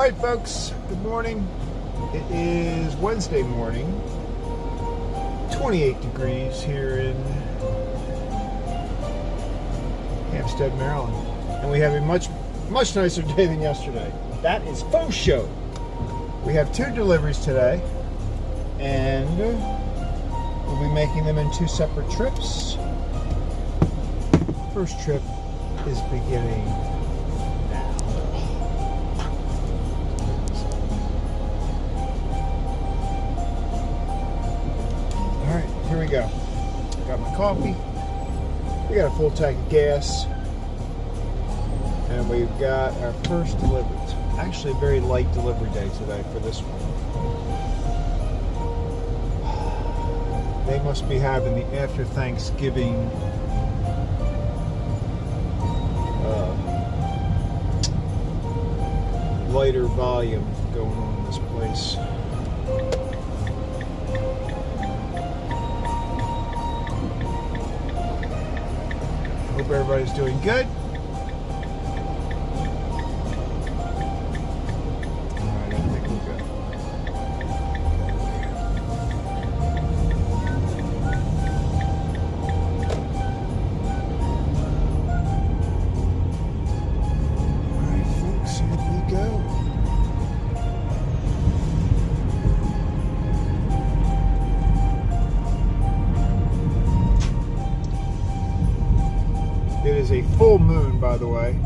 Alright folks, good morning. It is Wednesday morning, 28 degrees here in Hampstead, Maryland. And we have a much nicer day than yesterday. That is faux show. We have 2 deliveries today, and we'll be making them in 2 separate trips. First trip is beginning now. Alright, here we go. Got my coffee. We got a full tank of gas. And we've got our first delivery. It's actually a very light delivery day today for this one. They must be having the after Thanksgiving lighter volume going on in this place. Hope everybody's doing good. Alright, I think we're good. Alright folks, here we go. It is a full moon, by the way.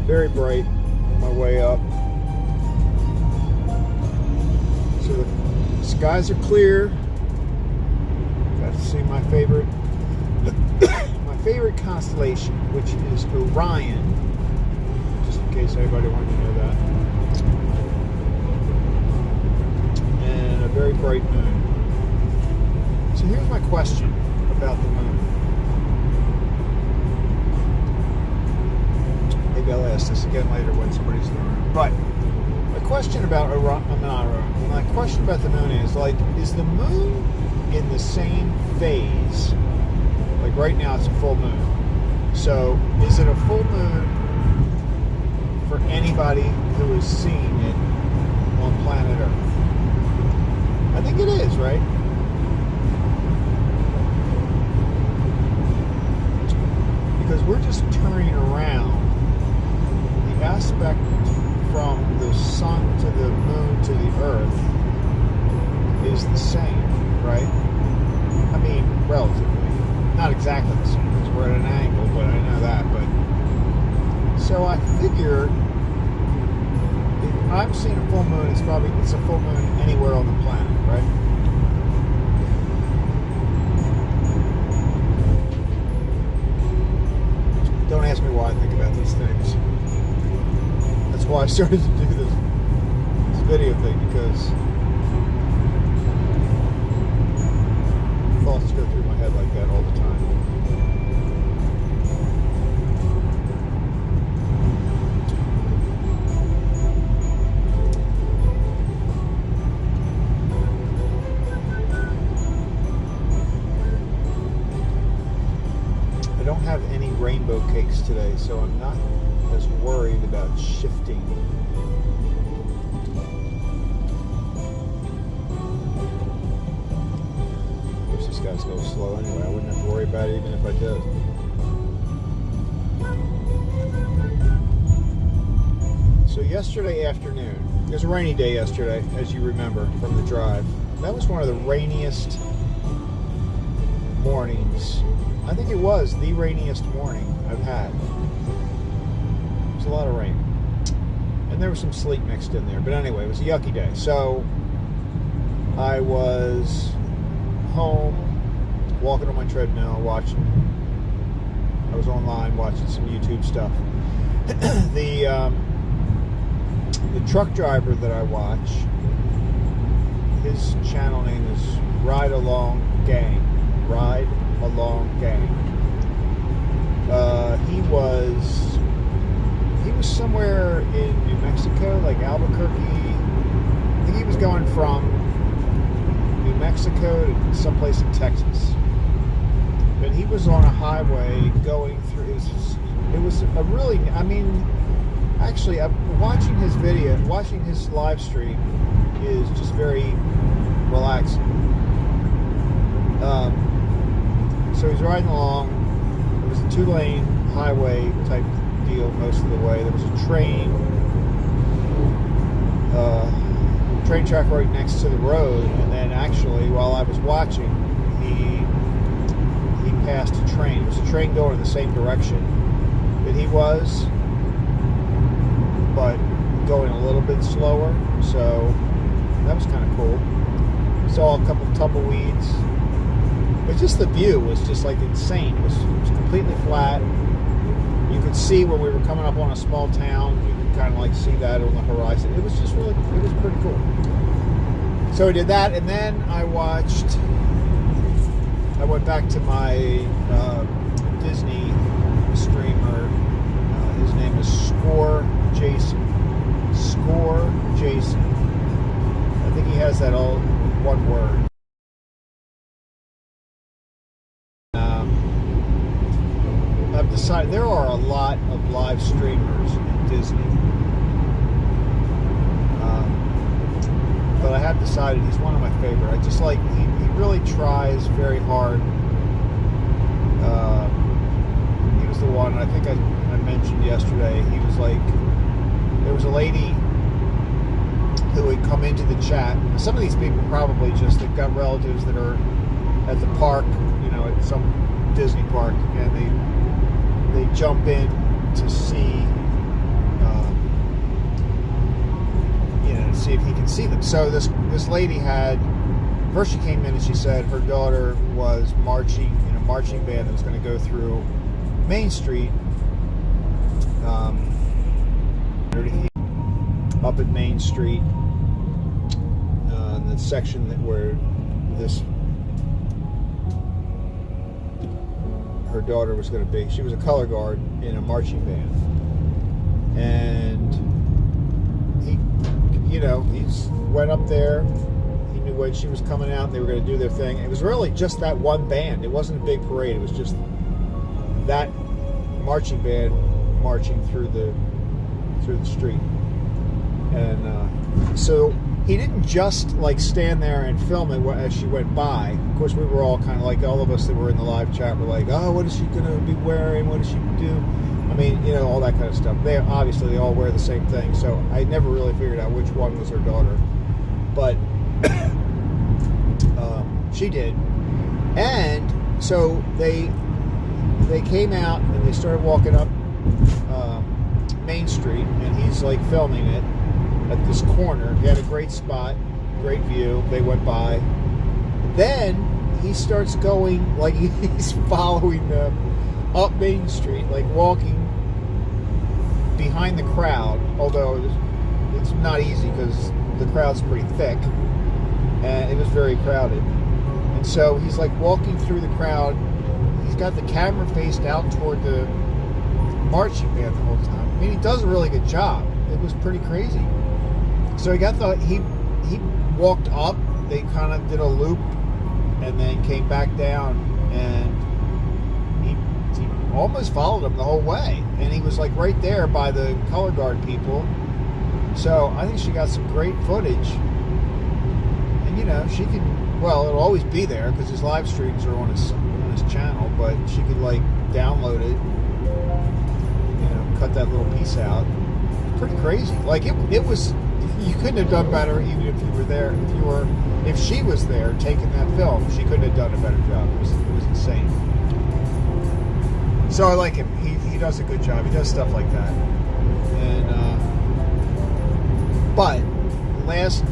Very bright on my way up. So the skies are clear. Got to see my favorite constellation, which is Orion. Just in case anybody wanted to know that. And a very bright moon. So here's my question about the moon. Maybe I'll ask this again later when somebody's in the room. But my question about my question about the moon is, like, is the moon in the same phase? Like right now it's a full moon. So is it a full moon for anybody who is seeing it on planet Earth? I think it is, right? Because we're just turning around. Aspect from the sun to the moon to the earth is the same, right? I mean, relatively. Not exactly the same because we're at an angle, but I know that. But so I figure if I'm seeing a full moon, it's a full moon anywhere on the planet, right? Don't ask me why I think about these things. That's why I started to do this video thing, because thoughts go through my head like that all the time. I don't have any rainbow cakes today, so I'm not as worried about shifting. Of course, this guy's going slow anyway. I wouldn't have to worry about it even if I did. So yesterday afternoon, it was a rainy day yesterday, as you remember from the drive. That was one of the rainiest mornings. I think it was the rainiest morning I've had. A lot of rain, and there was some sleet mixed in there, but anyway, it was a yucky day. So I was home walking on my treadmill, I was online watching some YouTube stuff. The truck driver that I watch, his channel name is Ride Along Gang. He was somewhere in New Mexico, like Albuquerque. I think he was going from New Mexico to someplace in Texas. But he was on a highway going through it was a really, I Actually, watching his video, watching his live stream is just very relaxing. So he's riding along. It was a 2-lane highway type deal most of the way. There was a train track right next to the road, and then actually, while I was watching, he passed a train. It was a train going in the same direction that he was, but going a little bit slower. So that was kind of cool. Saw a couple of tumbleweeds. But just the view was just like insane. It was completely flat. You could see when we were coming up on a small town, you could kind of like see that on the horizon. It was just really, it was pretty cool. So we did that, and then I went back to my Disney streamer. His name is Score Jason. I think he has that all one word. I've decided there are a lot of live streamers in Disney, but I have decided he's one of my favorite. I just like he really tries very hard. He was the one I think I mentioned yesterday. He was like, there was a lady who would come into the chat. Some of these people probably just, they've got relatives that are at the park, you know, at some Disney park, and they jump in to see, to see if he can see them. So this lady had, first she came in and she said her daughter was marching in a marching band that was going to go through Main Street, up at Main Street, the section where her daughter was going to be. She was a color guard in a marching band, and he went up there. He knew when she was coming out and they were going to do their thing. It was really just that one band. It wasn't a big parade. It was just that marching band marching through the street. And so he didn't just like stand there and film it as she went by. Of course, we were all kind of like, all of us that were in the live chat were like, oh, what is she going to be wearing? What does she do? I mean, all that kind of stuff. They all wear the same thing. So I never really figured out which one was her daughter. But she did. And so they came out and they started walking up Main Street, and he's like filming it at this corner. He had a great spot, great view. They went by. Then he starts going, like he's following them up Main Street, like walking behind the crowd, although it's not easy because the crowd's pretty thick and it was very crowded. And so he's like walking through the crowd. He's got the camera faced out toward the marching band the whole time. I mean, he does a really good job. It was pretty crazy. So he walked up. They kind of did a loop and then came back down, and he almost followed them the whole way. And he was like right there by the color guard people. So I think she got some great footage. And she can, well, it'll always be there because his live streams are on his channel, but she could like download it, cut that little piece out. Pretty crazy. Like it was, you couldn't have done better even if you were there. If she was there taking that film, she couldn't have done a better job. It was insane. So I like him. He does a good job. He does stuff like that. And but last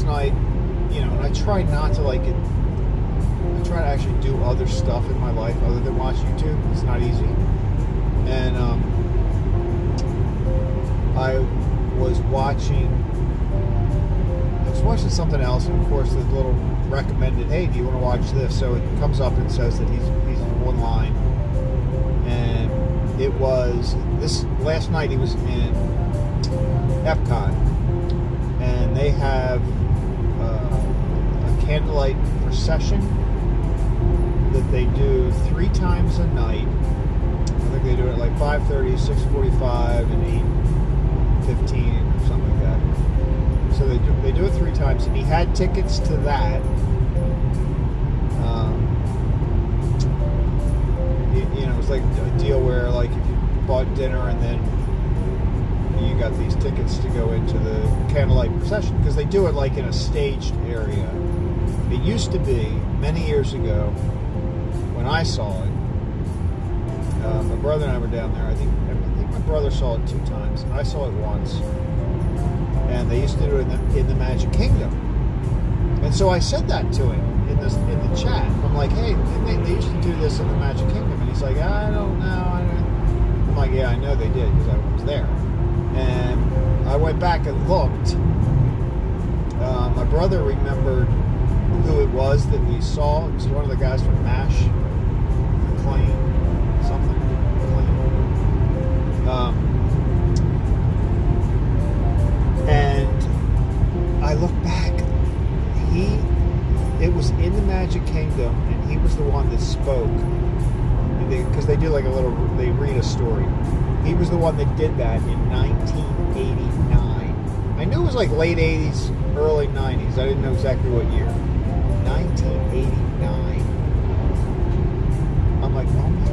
night, and I try not to like it. I try to actually do other stuff in my life other than watch YouTube. It's not easy. And I was watching something else, and of course the little recommended, hey, do you want to watch this? So it comes up and says that he's online, and it was this last night. He was in Epcot, and they have a candlelight procession that they do 3 times a night. I think they do it at like 5:30, 6:45, and 8. 15 or something like that. So they do it 3 times, and he had tickets to that. It was like a deal where, like, if you bought dinner and then you got these tickets to go into the candlelight procession, because they do it like in a staged area. It used to be many years ago when I saw it. My brother and I were down there. I think my brother saw it 2 times. I saw it once, and they used to do it in the Magic Kingdom. And so I said that to him in the chat. I'm like, hey, they used to do this in the Magic Kingdom, and he's like, I don't know. I'm like, yeah, I know they did because I was there. And I went back and looked. My brother remembered who it was that we saw. It was one of the guys from MASH, McLean, something. And I look back. It was in the Magic Kingdom, and he was the one that spoke. Because they do like they read a story. He was the one that did that in 1989. I knew it was like late 80s, early 90s. I didn't know exactly what year. 1989. I'm like, oh my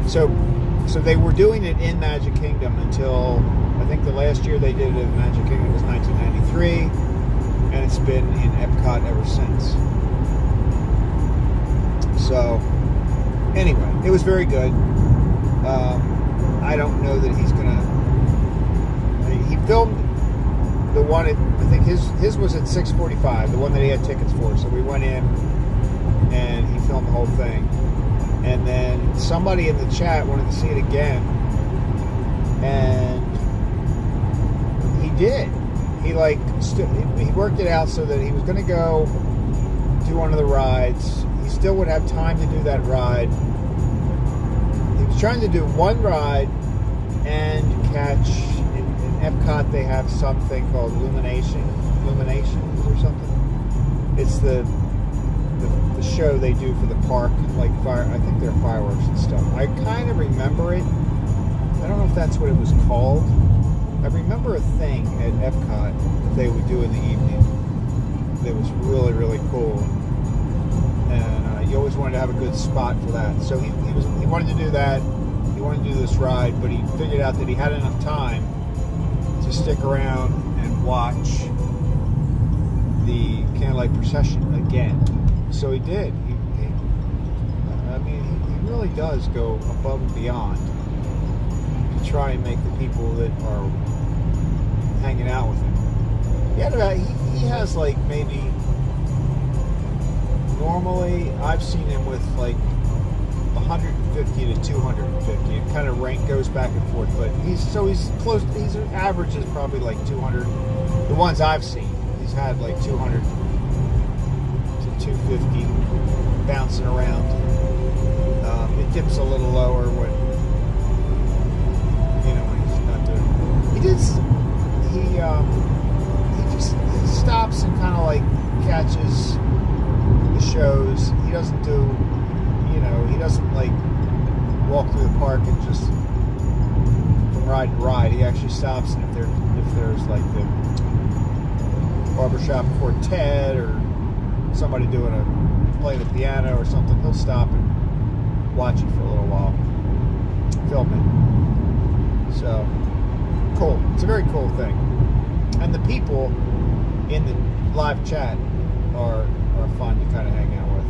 gosh. So they were doing it in Magic Kingdom until, I think the last year they did it in Magic Kingdom was 1993, and it's been in Epcot ever since. So, anyway, it was very good. I don't know that he's gonna. He filmed the one I think his was at 6:45, the one that he had tickets for. So we went in and he filmed the whole thing. And then somebody in the chat wanted to see it again, and he did. He he worked it out so that he was going to go do one of the rides. He still would have time to do that ride. He was trying to do one ride and catch, in Epcot they have something called Illuminations or something. It's the show they do for the park, like I think they're fireworks and stuff. I kind of remember it. I don't know if that's what it was called. I remember a thing at Epcot that they would do in the evening that was really, really cool. And you always wanted to have a good spot for that. So he wanted to do that. He wanted to do this ride, but he figured out that he had enough time to stick around and watch the candlelight procession again. So he did. He really does go above and beyond to try and make the people that are hanging out with him. He has like maybe, normally I've seen him with like 150 to 250. It kind of goes back and forth, but he's close. His average is probably like 200. The ones I've seen, he's had like 200 to 250 bouncing around. It dips a little lower when he's not doing. He just stops and kind of like catches the shows. He doesn't do, he doesn't like walk through the park and just from ride to ride. He actually stops, and if there's like the barbershop quartet or somebody playing the piano or something, he'll stop and watch it for a little while, film it. So cool. It's a very cool thing, and the people in the live chat are fun to kind of hang out with.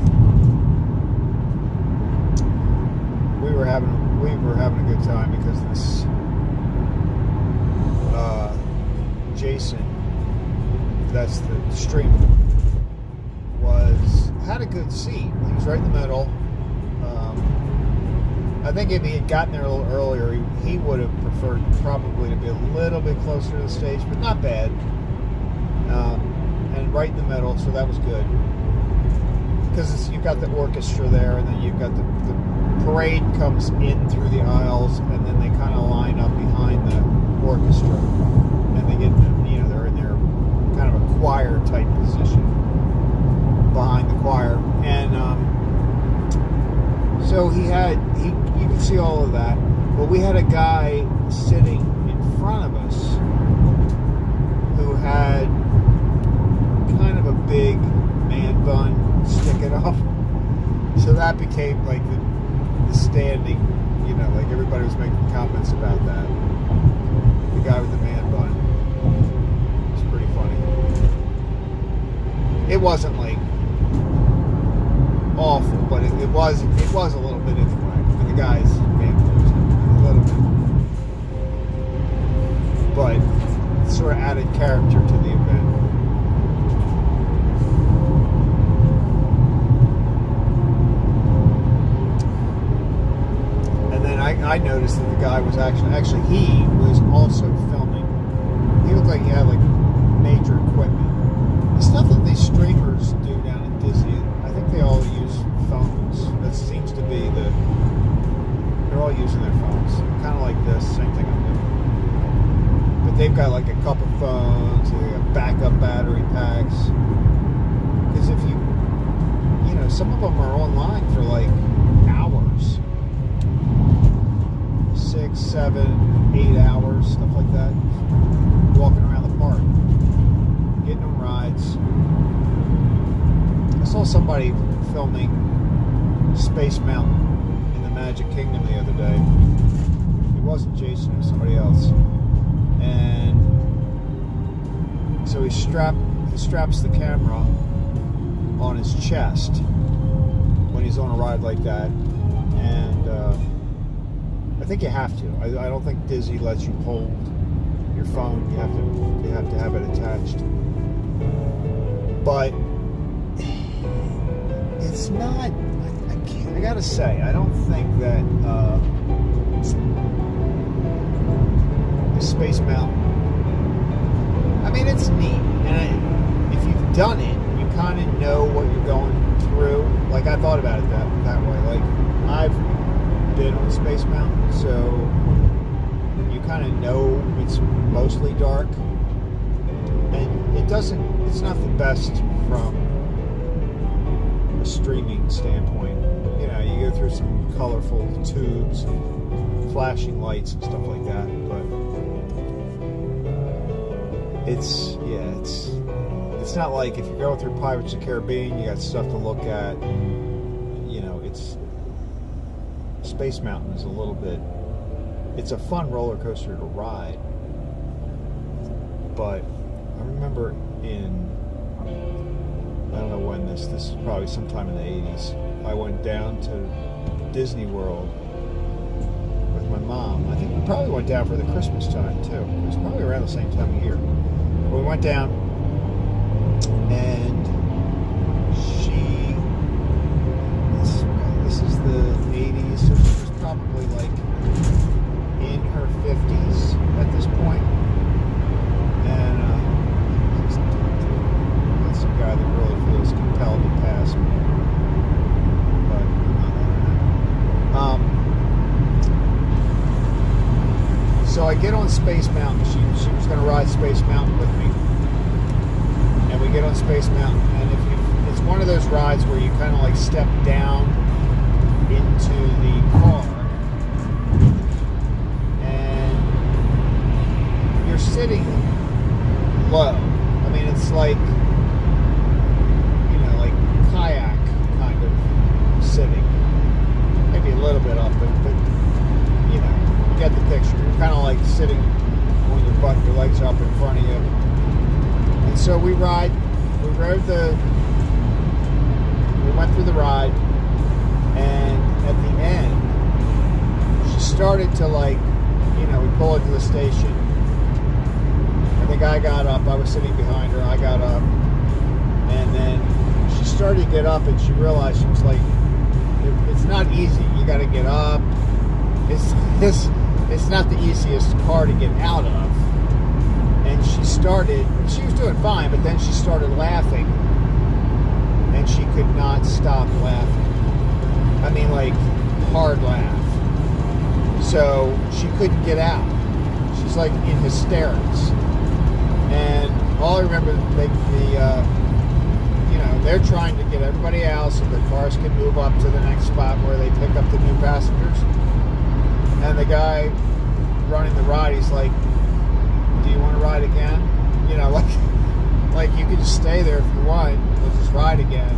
We were having a good time because this Jason, that's the streamer, had a good seat. He was right in the middle. I think if he had gotten there a little earlier, he would have preferred probably to be a little bit closer to the stage, but not bad. And right in the middle, so that was good. Because you've got the orchestra there, and then you've got the parade comes in through the aisles, and then they kind of line up behind the orchestra, and they get, they're in their kind of a choir type position behind the choir, and so you could see all of that. But we had a guy sitting in front of us who had kind of a big man bun sticking up. So that became like the standing, you know, like everybody was making comments about that. The guy with the man bun. It's pretty funny. It wasn't like awful, but it was a little bit anyway. For the guy's man bun, a little bit. But it sort of added character to the event. I noticed that the guy was actually he was also filming. He looked like he had like major equipment. The stuff that these streamers do down at Disney, I think they all use phones. That seems to be they're all using their phones. Kind of like this, same thing I'm doing. But they've got like a couple phones, they got backup battery packs. Because if you know, some of them are online for like hours. 6, 7, 8 hours, stuff like that. Walking around the park, getting on rides. I saw somebody filming Space Mountain in the Magic Kingdom the other day. It wasn't Jason, it was somebody else. And so he straps the camera on his chest when he's on a ride like that. And I think you have to. I don't think Disney lets you hold your phone. You have to have it attached. But it's not. I gotta say, I don't think that the Space Mountain. I mean, it's neat, and if you've done it, you kind of know what you're going through. Like I thought about it that way. Like I've been on Space Mountain, so you kind of know it's mostly dark, and it's not the best from a streaming standpoint. You know, you go through some colorful tubes and flashing lights and stuff like that, but it's not like if you're going through Pirates of the Caribbean, you got stuff to look at. You know, Space Mountain is a little bit. It's a fun roller coaster to ride, but I remember I don't know when this is probably sometime in the 80s. I went down to Disney World with my mom. I think we probably went down for the Christmas time too. It was probably around the same time of year. We went down, and this is the 80s, so she was probably like in her 50s at this point. And that's some guy that really feels compelled to pass me. But I'm not. So I get on Space Mountain. She was going to ride Space Mountain with me. And we get on Space Mountain, and it's one of those rides where you kind of like step down into the car, and you're sitting low. I mean, it's like, you know, like kayak kind of sitting, maybe a little bit up, but you know, you get the picture. You're kind of like sitting on your butt, your legs up in front of you. And so we went through the ride, and at the end, she started to like, you know, we pull into the station, and the guy got up. I was sitting behind her. I got up, and then she started to get up, and she realized, she was like, it's not easy. You got to get up. It's not the easiest car to get out of. And she was doing fine, but then she started laughing, and she could not stop laughing. I mean, like, hard laugh. So she couldn't get out. She's like in hysterics. And all I remember, they're trying to get everybody out so the cars can move up to the next spot where they pick up the new passengers. And the guy running the ride, he's like, do you want to ride again? You know, like you could just stay there if you want. We'll just ride again.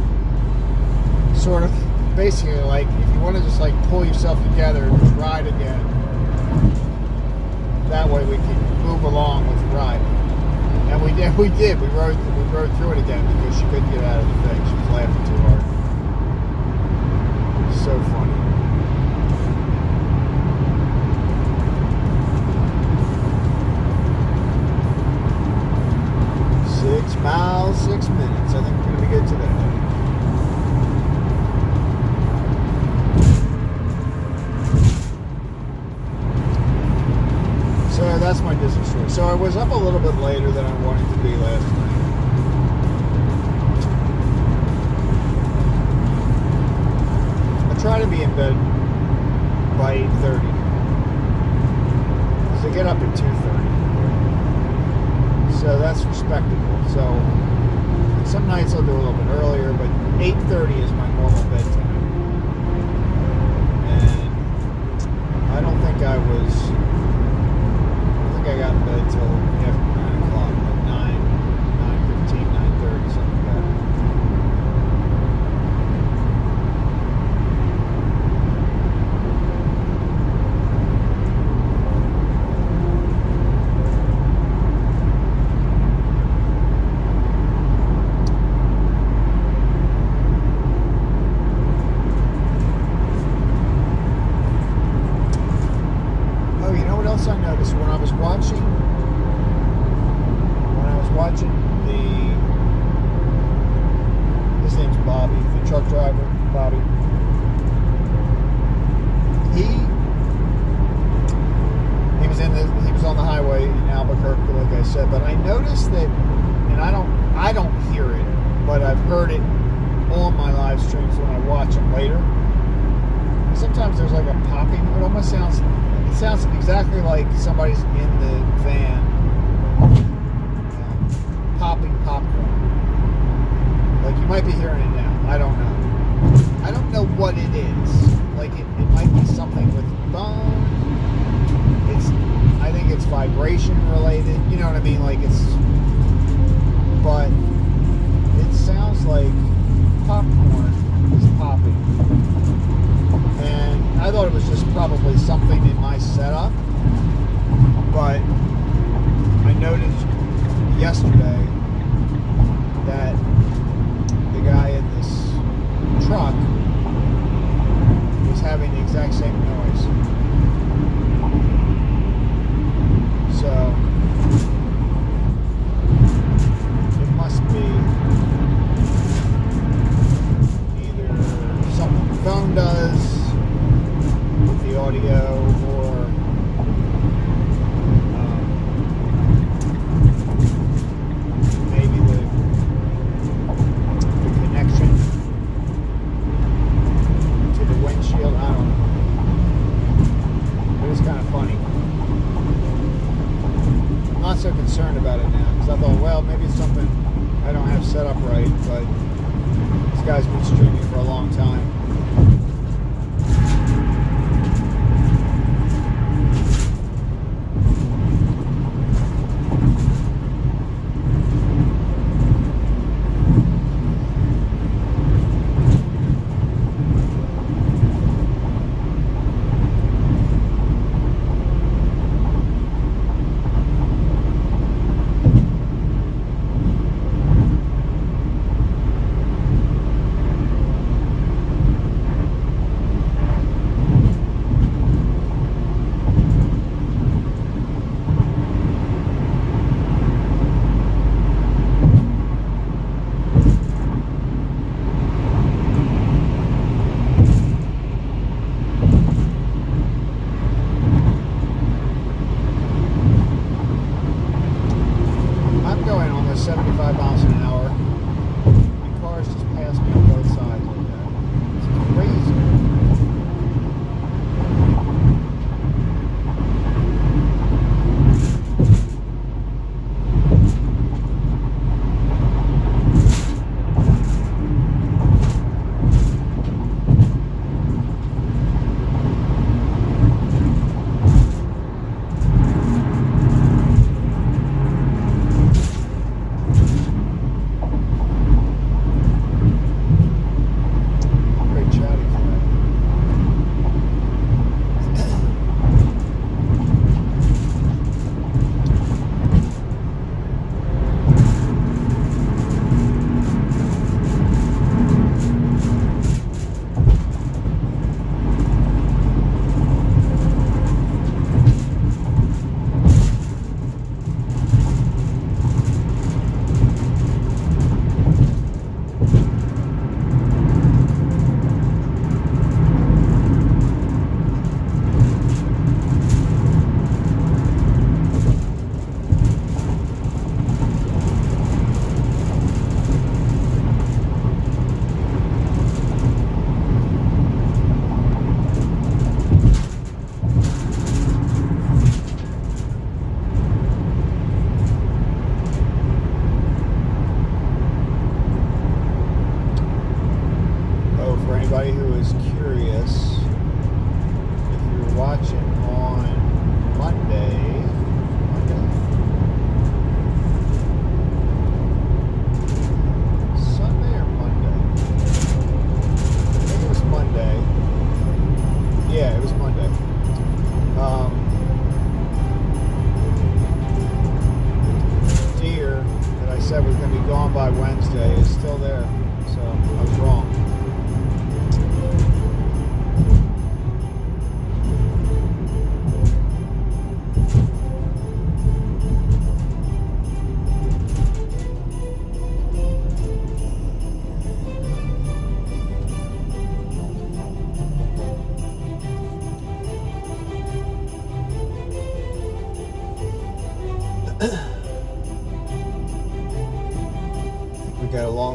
Sort of, basically, like if you want to just like pull yourself together and just ride again. That way we can move along with the ride. And we did. We rode through it again because she couldn't get out of the thing. She was laughing too hard. So funny. Six miles, 6 minutes. I think we're going to be good today. So that's my Disney story. So I was up a little bit later than I wanted to be last night. I try to be in bed by 8:30. Because I get up at 2:30. So that's respectable. So some nights I'll do a little bit earlier, but 8:30 is my normal bedtime. And I don't think I got in bed till after 9 o'clock, like 9:15, 9:30, something like that. Oh, you know what else I noticed when I was watching his name's Bobby, the truck driver, Bobby. He was on the highway in Albuquerque, like I said, but I noticed that, and I don't hear it, but I've heard it on my live streams when I watch them later. Sometimes there's like a popping. It almost sounds exactly like somebody's in the van popping popcorn. Like you might be hearing it now. I don't know. I don't know what it is. Like it might be something with bone. I think it's vibration related. You know what I mean? Like but it sounds like popcorn is popping. And I thought it was just probably something in my setup, but I noticed yesterday that the guy in this truck was having the exact same noise. So it must be either something the phone does with the audio, or maybe the connection to the windshield. I don't know. It was kind of funny. I'm not so concerned about it now, because I thought, well, maybe it's something I don't have set up right, but this guy's been streaming for a long time.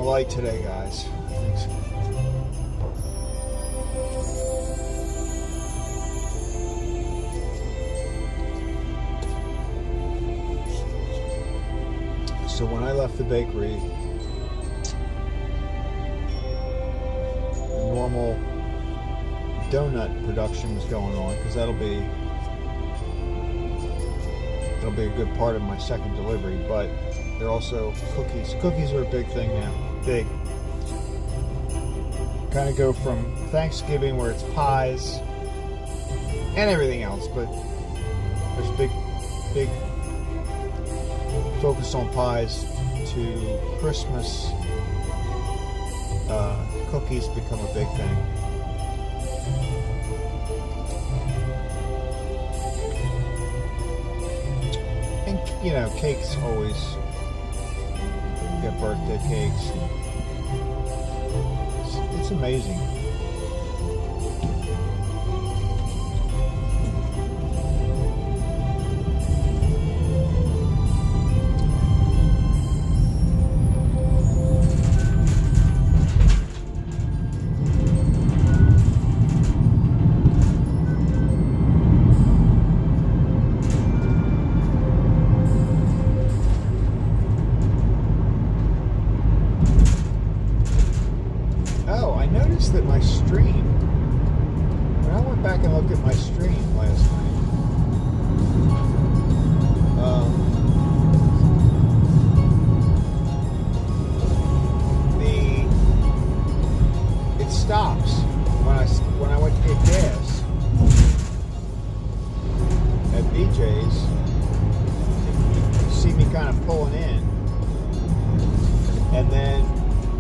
light today, guys. Thanks. So when I left the bakery, the normal donut production was going on, because that'll be a good part of my second delivery. But they're also cookies. Cookies are a big thing now. Big. Kind of go from Thanksgiving, where it's pies and everything else, but there's big focus on pies, to Christmas. Cookies become a big thing. And, you know, cakes always get birthday cakes. It's amazing. That my stream, when I went back and looked at my stream last night, it stops when I went to get gas at BJ's. You see me kind of pulling in, and then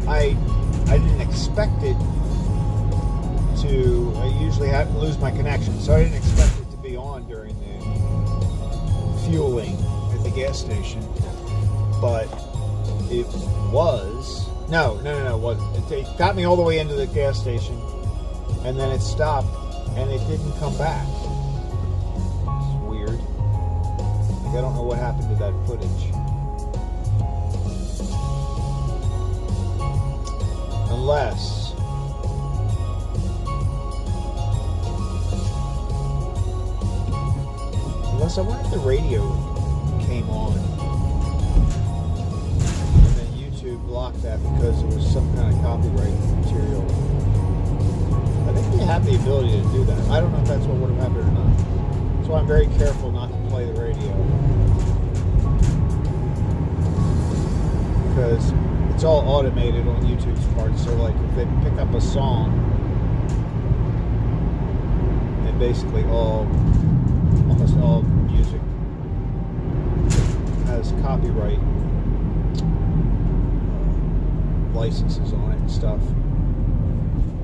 I didn't expect it to. I usually have to lose my connection, so I didn't expect it to be on during the fueling at the gas station. But it was. No, it wasn't. It got me all the way into the gas station, and then it stopped, and it didn't come back. It's weird. Like, I don't know what happened to that footage. Unless I wonder if the radio came on and then YouTube blocked that because it was some kind of copyright material. I think they have the ability to do that. I don't know if that's what would have happened or not. That's why I'm very careful not to play the radio, because it's all automated on YouTube's part. So like if they pick up a song, and basically almost all music has copyright licenses on it and stuff.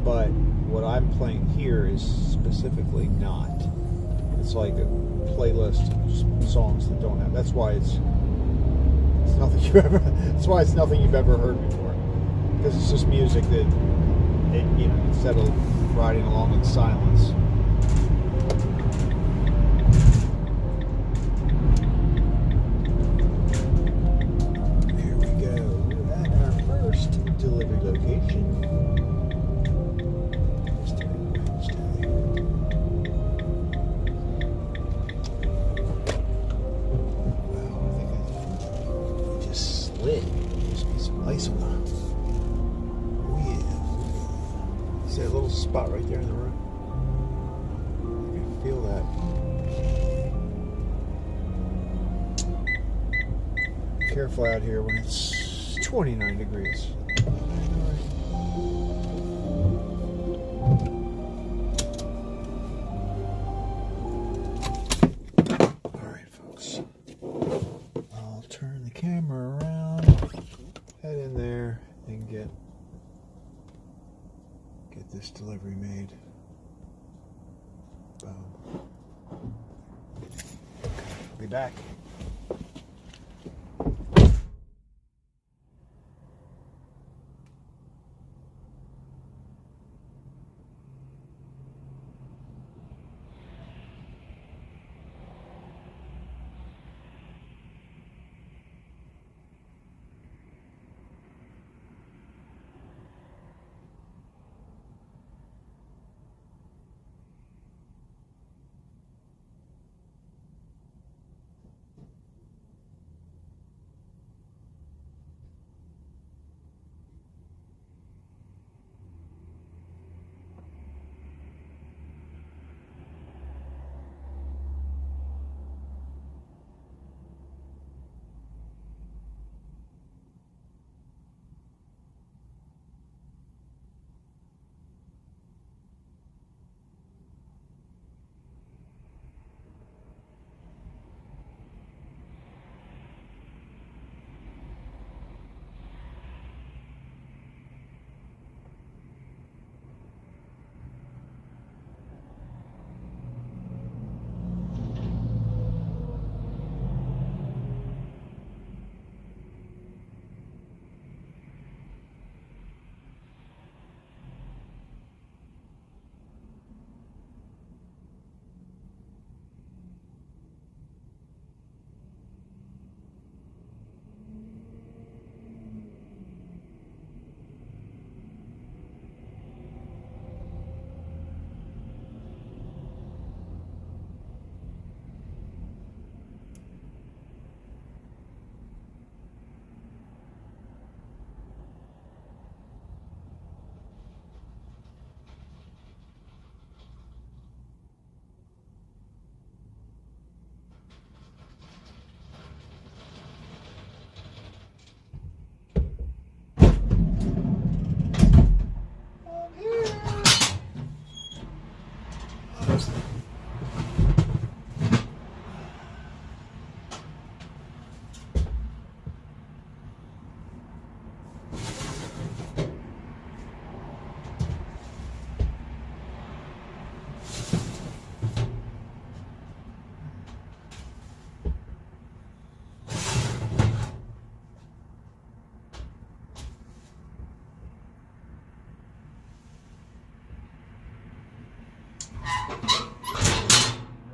But what I'm playing here is specifically not. It's like a playlist of songs that don't have. That's why it's nothing you ever. That's why it's nothing you've ever heard before. Because it's just music that, instead of riding along in silence. There we go. We're at our first delivery location. Spot right there in the road. I can feel that. Careful out here when it's 29 degrees. Alright, folks. I'll turn the camera around, head in there, and get this delivery made. Boom. I'll be back. goes.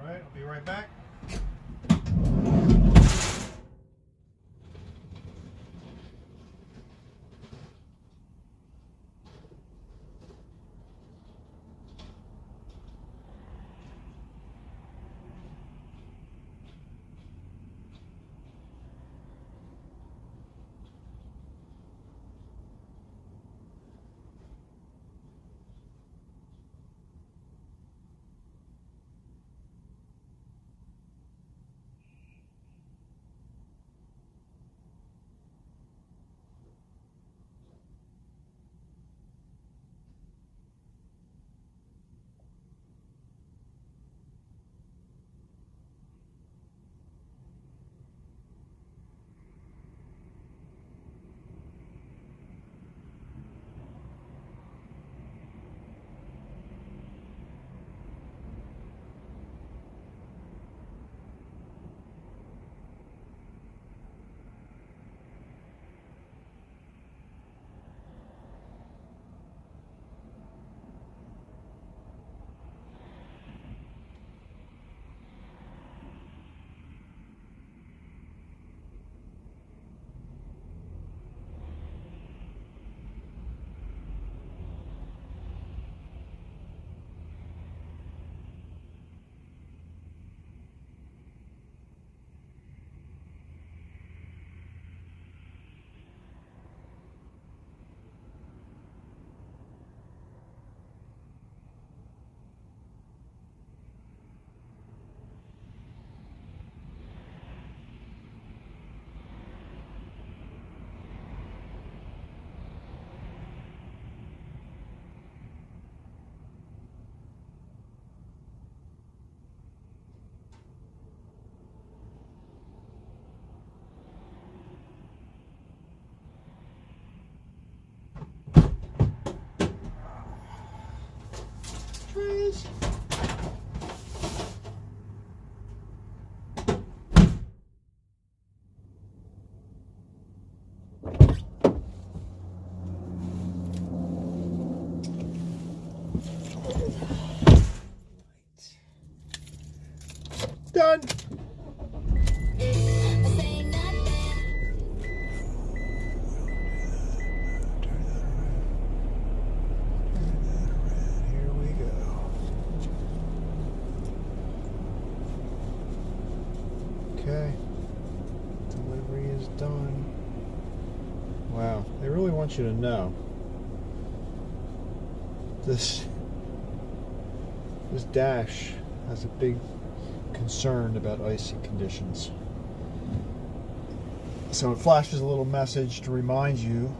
Alright, I'll be right back. Trees. Done. Okay, delivery is done. Wow, they really want you to know this dash has a big concern about icy conditions. So it flashes a little message to remind you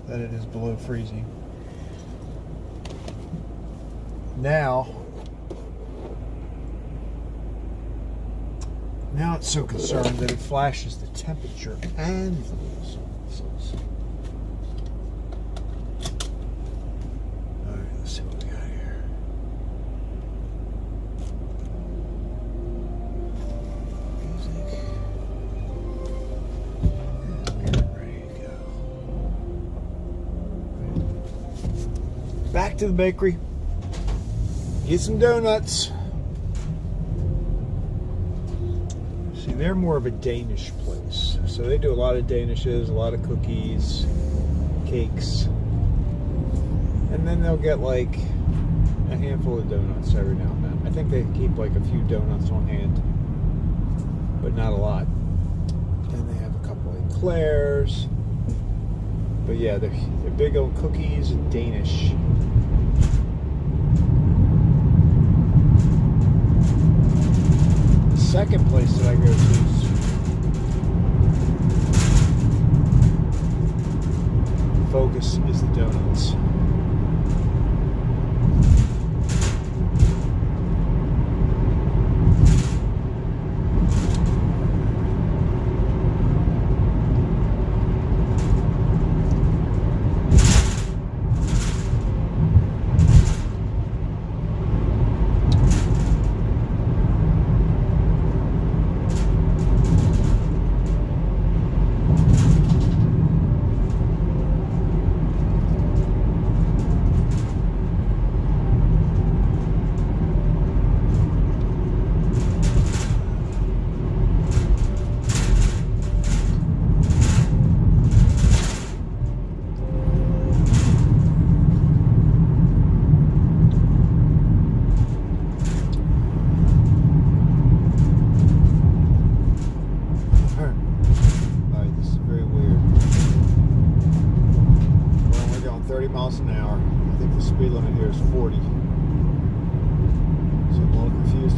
that it is below freezing. Now it's so concerned that it flashes the temperature and the results. Alright, let's see what we got here. Music. And we're ready to go. Back to the bakery. Get some donuts. They're more of a Danish place, so they do a lot of Danishes, a lot of cookies, cakes, and then they'll get like a handful of donuts every now and then. I think they keep like a few donuts on hand, but not a lot. And they have a couple of eclairs, but yeah, they're big old cookies and Danish. Second place that I go to is focus is the donuts.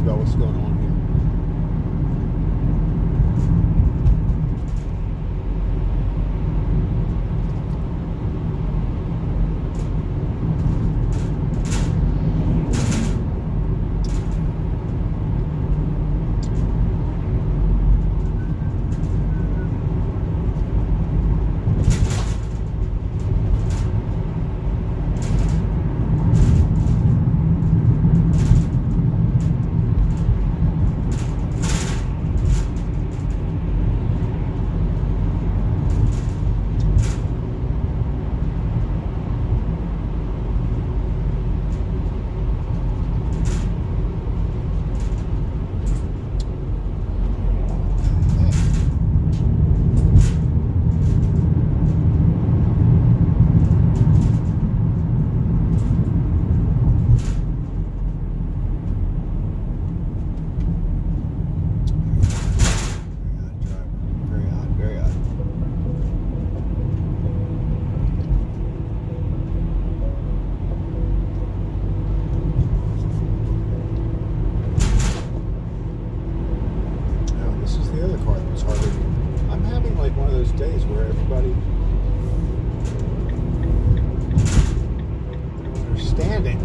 about what's going on here. Days where everybody understanding.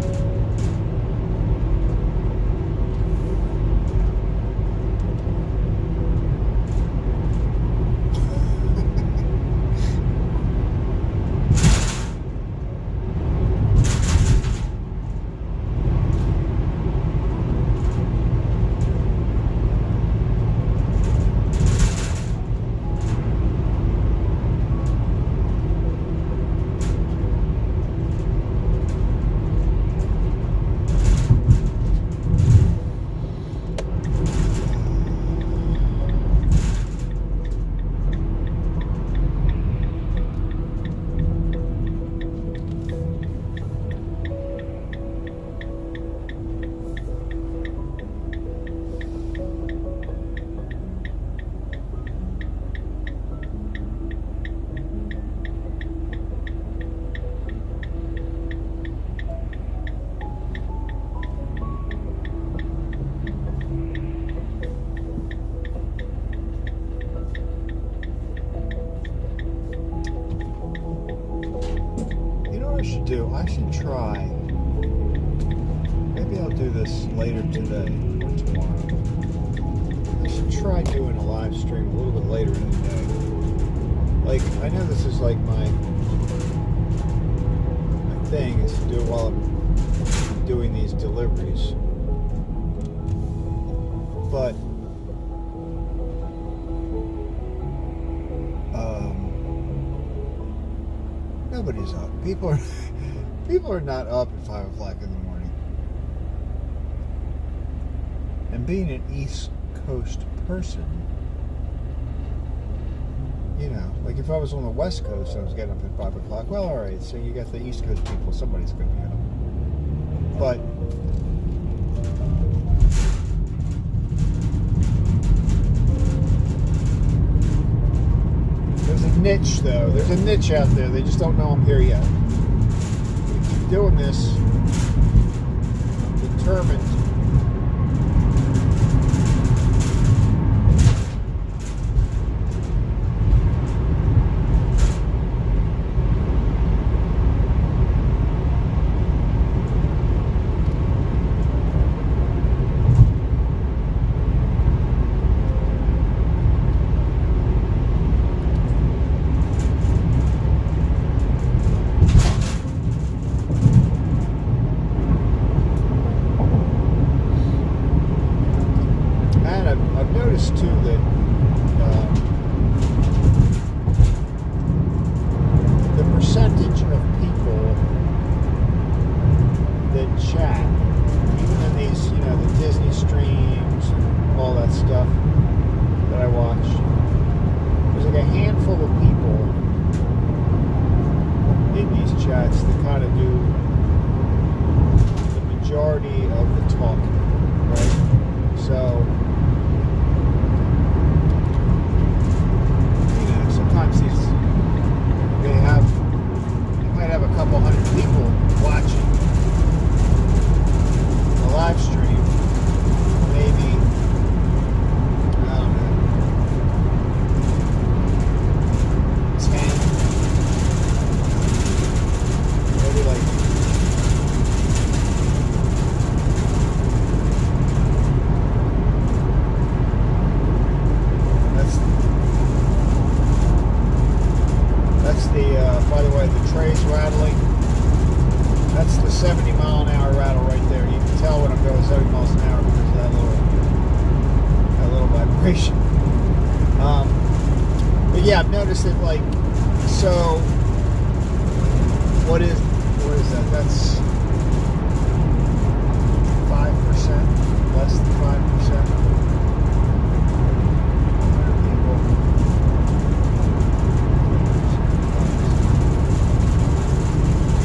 I should try. Maybe I'll do this later today or tomorrow. I should try doing a live stream a little bit later in the day. Like, I know this is like my thing is to do it while I'm doing these deliveries. But nobody's up. People are not up at 5 o'clock in the morning. And being an East Coast person, you know, like if I was on the West Coast and I was getting up at 5 o'clock, well, all right, so you got the East Coast people, somebody's going to be up. But there's a niche, though. There's a niche out there. They just don't know I'm here yet. Keep doing this. I'm determined. Too that the percentage of people that chat, even in these, you know, the Disney streams and all that stuff that I watch, there's like a handful of people in these chats that kind of do the majority of the talking, right? So sometimes they might have a couple hundred people watching a live stream. They celebration. But yeah, I've noticed that, like, so what is that? That's 5%, less than 5%.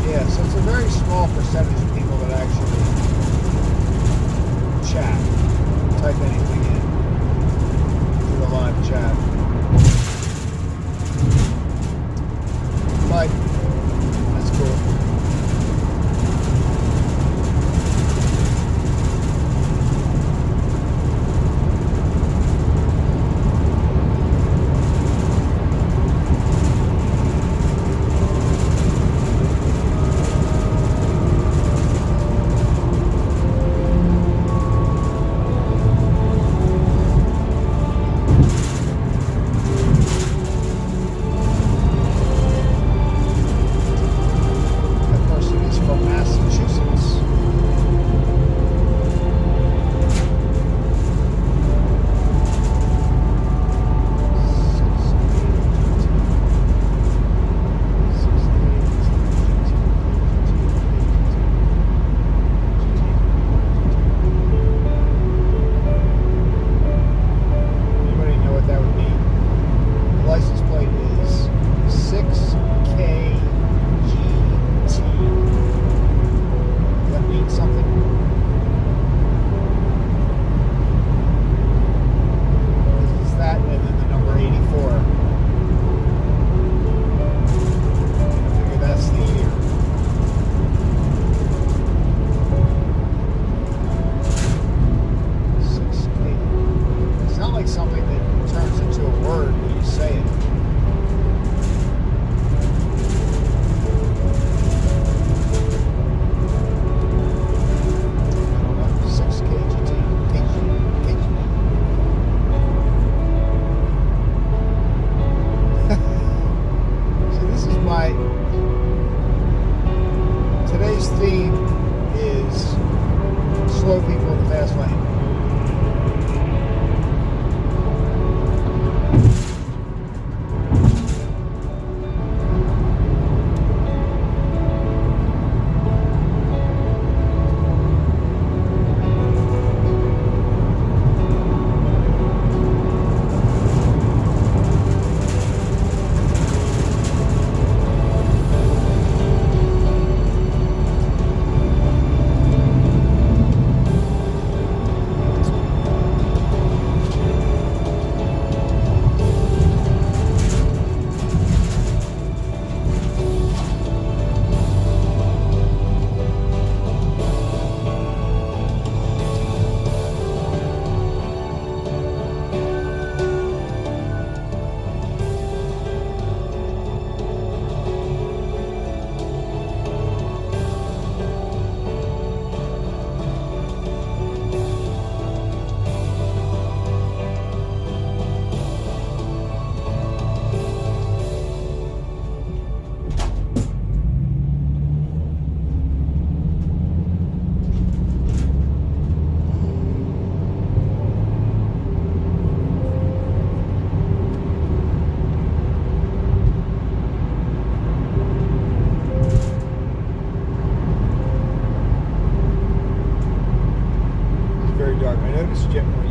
Yeah, so it's a very small percentage of people that actually chat, type anything in to the live chat. But that's cool.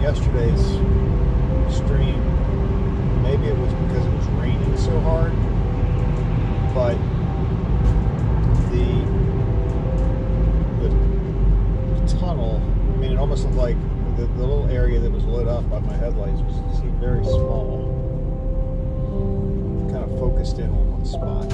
Yesterday's stream, maybe it was because it was raining so hard, but the tunnel, I mean, it almost looked like the little area that was lit up by my headlights seemed very small, kind of focused in on one spot.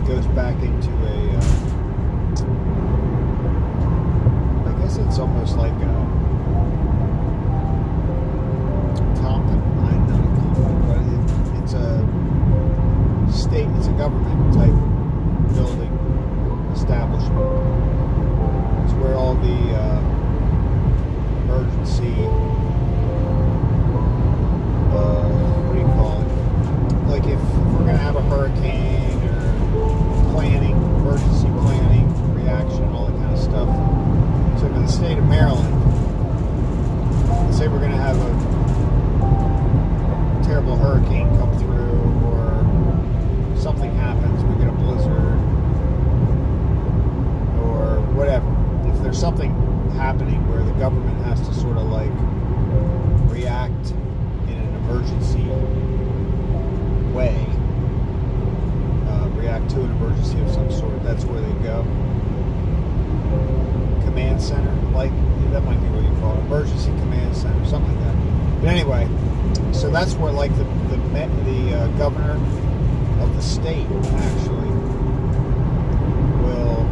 goes back into a, I guess it's almost like a not a company, but it's a state, it's a government type building establishment. It's where all the emergency, what do you call it? Like if we're going to have a hurricane or planning, emergency planning, reaction, all that kind of stuff. So for the state of Maryland, let's say we're going to have a terrible hurricane come through or something happens, we get a blizzard or whatever. If there's something happening where the government has to sort of like react in an emergency way, react to an emergency of some sort, that's where they go. Command center, like, that might be what you call it, emergency command center, something like that. But anyway, so that's where like the governor of the state actually will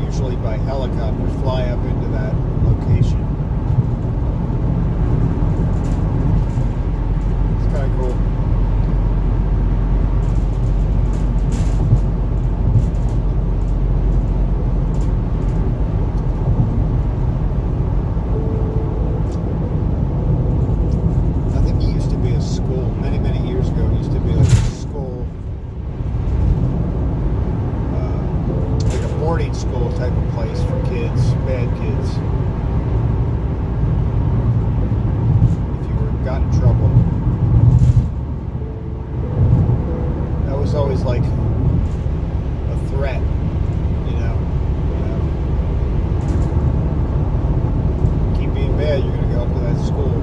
usually by helicopter fly up into that location. It's kind of cool. School type of place for kids, bad kids. If you got in trouble, that was always like a threat, you know. Keep being bad, you're gonna go up to that school.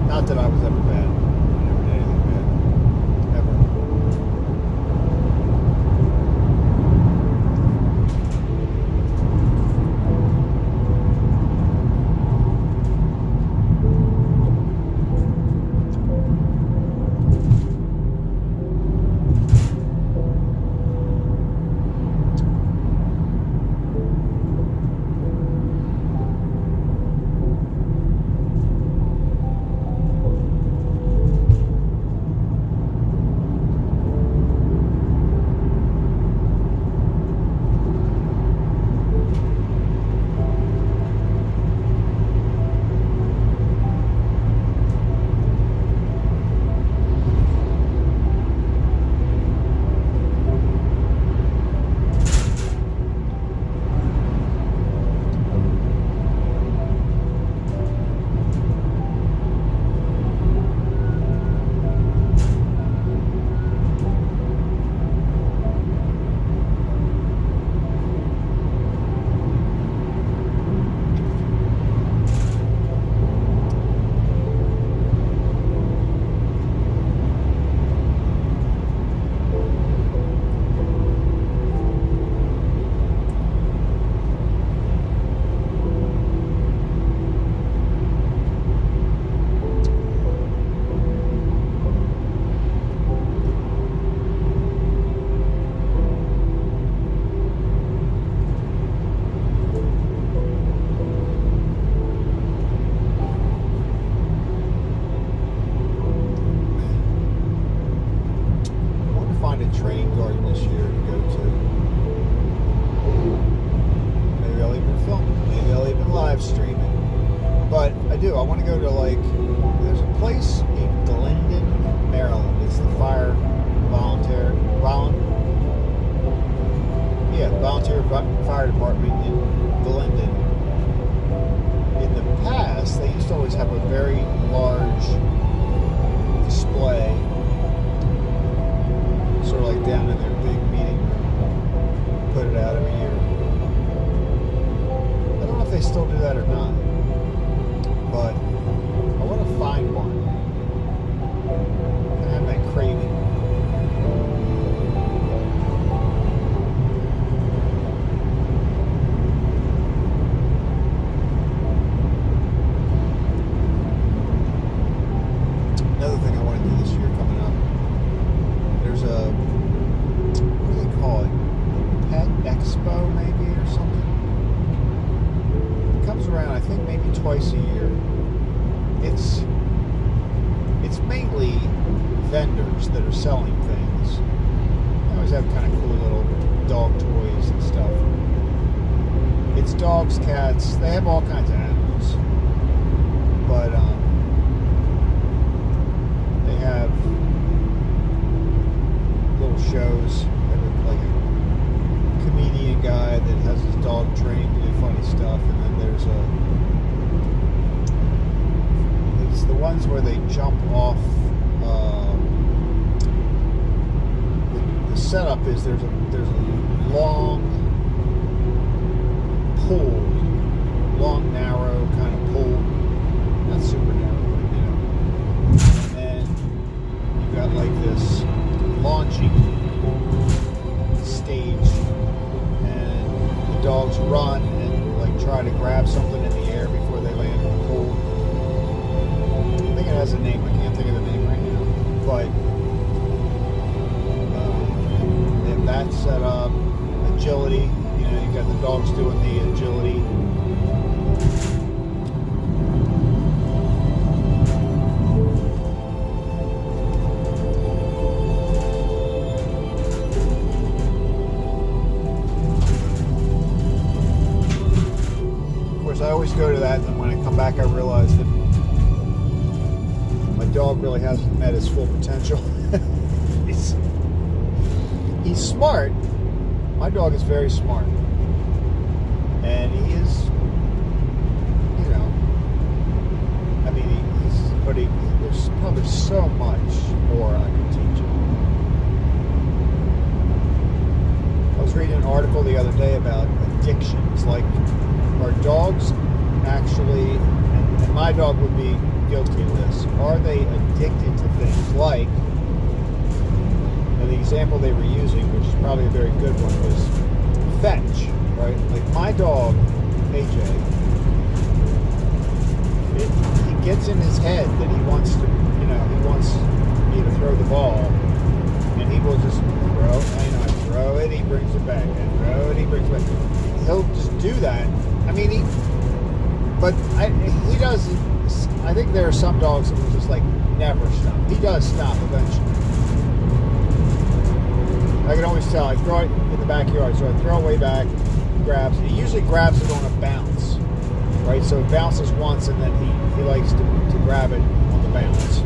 Not that I was ever bad. Train garden this year to go to. Maybe I'll even film it. Maybe I'll even live stream it. But I want to go to like, there's a place in Glendon, Maryland. It's the volunteer fire department in Glendon. In the past, they used to always have a very large display, sort of like down in their big meeting room, put it out every year. I don't know if they still do that or not, but I want to find one. I have that craving. other thing I want to do this year coming up. There's a, what do they call it? Pet Expo maybe or something. It comes around, I think, maybe twice a year. It's mainly vendors that are selling things. They always have kind of cool little dog toys and stuff. It's dogs, cats, they have all kinds of animals. But they have little shows. They have like a comedian guy that has his dog trained to do funny stuff, and then it's the ones where they jump off. The setup is there's a long pool, long narrow kind of pool, not super narrow, but and then you've got like this launching stage, and the dogs run and like try to grab something in the air before they land in the pool. I think it has a name. I can't think of the name right now, but they have that set up. Agility, you've got the dogs doing the agility. Of course, I always go to that, and then when I come back, I realize that my dog really hasn't met his full potential. He's smart. My dog is very smart, and he is, there's probably so much more I can teach him. I was reading an article the other day about addictions, like, are dogs actually, and my dog would be guilty of this, are they addicted to things like, the example they were using, which is probably a very good one, was fetch, right? Like my dog, AJ, he gets in his head that he wants to, he wants me to throw the ball, and he will just throw it, he brings it back, and throw it, he brings it back. He'll just do that. I mean, he does, I think there are some dogs that will just like never stop. He does stop eventually. I can always tell. I throw it in the backyard, so I throw it way back, grabs it. He usually grabs it on a bounce, right? So it bounces once, and then he likes to grab it on the bounce.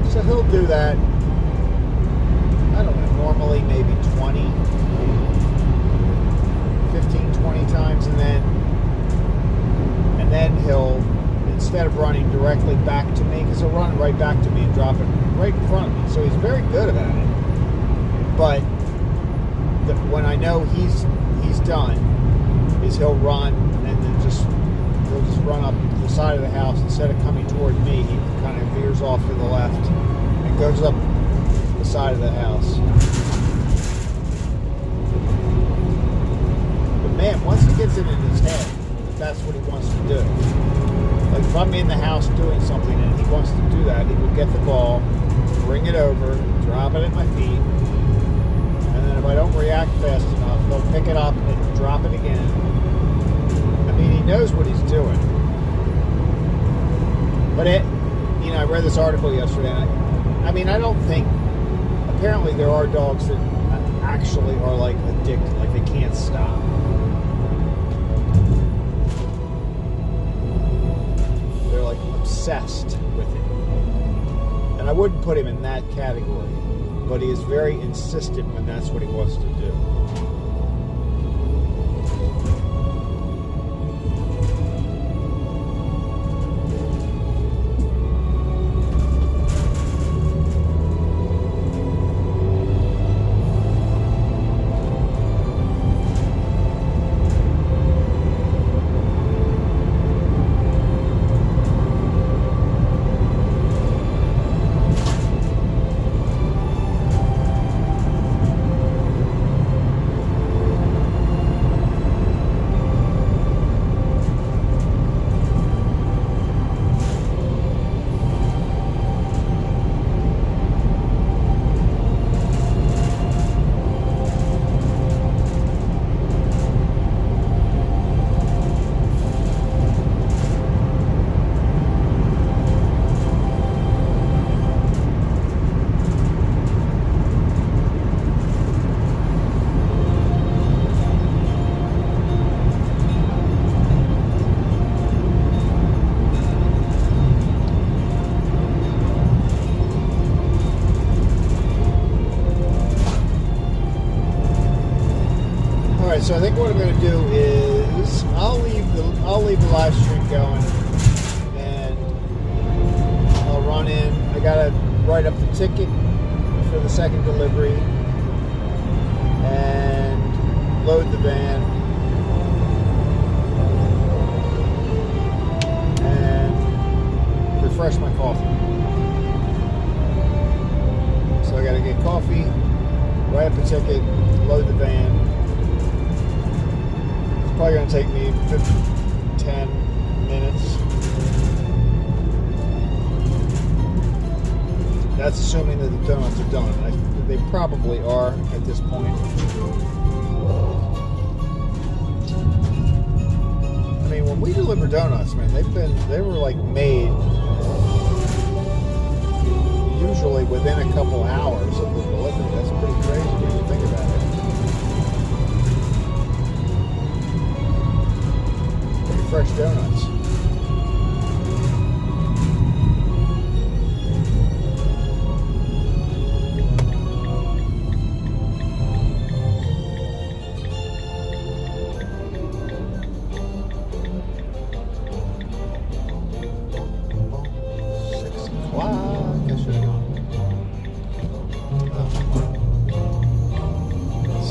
And so he'll do that, I don't know, normally maybe 15, 20 times, and then he'll, instead of running directly back to me, because he'll run right back to me and drop it right in front of me. So he's very good about it. But when I know he's done, is he'll run and then he'll just run up the side of the house. Instead of coming toward me, he kind of veers off to the left and goes up the side of the house. But man, once he gets it in his head that that's what he wants to do. Like if I'm in the house doing something and he wants to do that, he will get the ball, bring it over, drop it at my feet, and then if I don't react fast enough, he'll pick it up and drop it again. I mean, he knows what he's doing. But I read this article yesterday, and I don't think, apparently there are dogs that actually are like addicted, like they can't stop. Obsessed with it. And I wouldn't put him in that category, but he is very insistent when that's what he wants to do. so I think what I'm going to do is I'll leave the live stream going, and I'll run in. I gotta write up the ticket for the second delivery and load the van and refresh my coffee. So I gotta get coffee, write up the ticket, load the van. It's probably gonna take me 10 minutes. That's assuming that the donuts are done. They probably are at this point. I mean, when we deliver donuts, man, they were like made usually within a couple hours of the delivery. That's pretty crazy when you think about it. Pretty fresh donuts.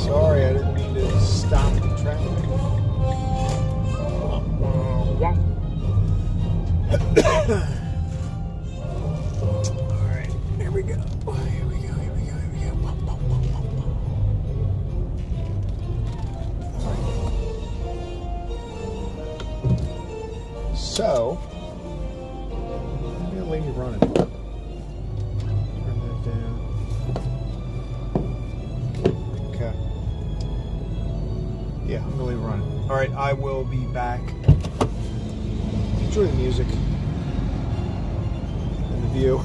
Sorry, I didn't mean to stop the traffic. Alright, here we go. Here we go. So, I'm going to leave you running. Turn that down. Okay. Yeah, I'm going to leave it running. Alright, I will be back. Enjoy the music and the view.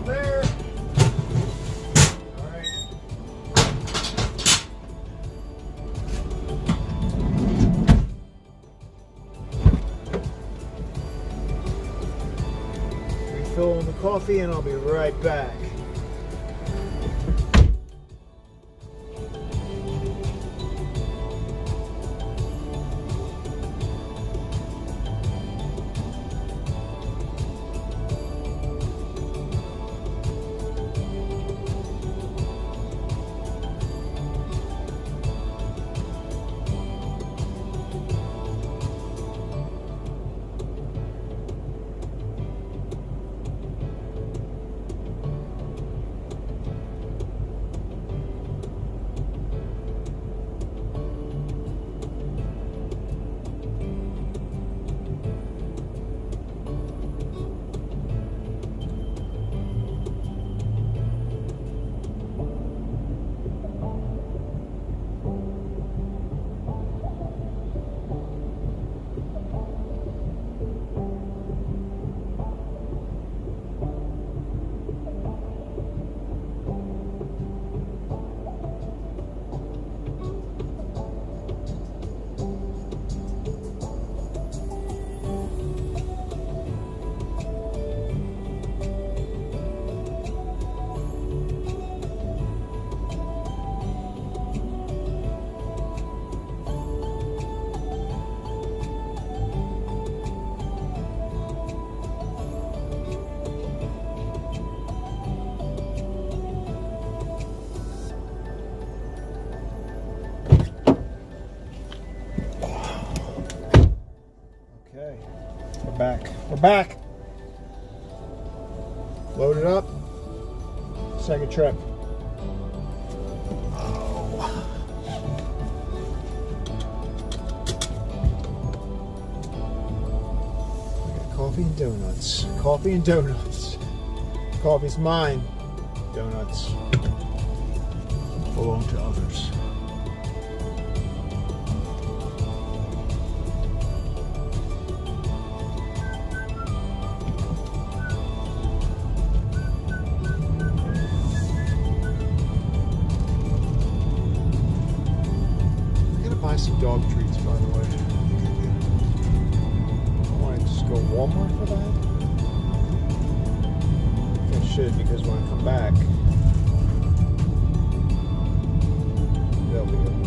all there. All right. Refill on the coffee and I'll be right back. Okay, we're back. We're back. Load it up. Second trip. Oh. I got coffee and donuts. Coffee and donuts. Coffee's mine. Donuts belong to others. Buy some dog treats, by the way. I want to just go Walmart for that. I think I should, because when I come back, they'll be good.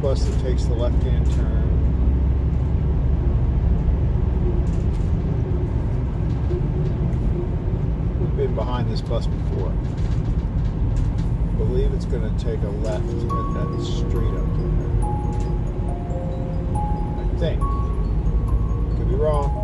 bus that takes the left-hand turn. We've been behind this bus before. I believe it's going to take a left at that street up there. I think. Could be wrong.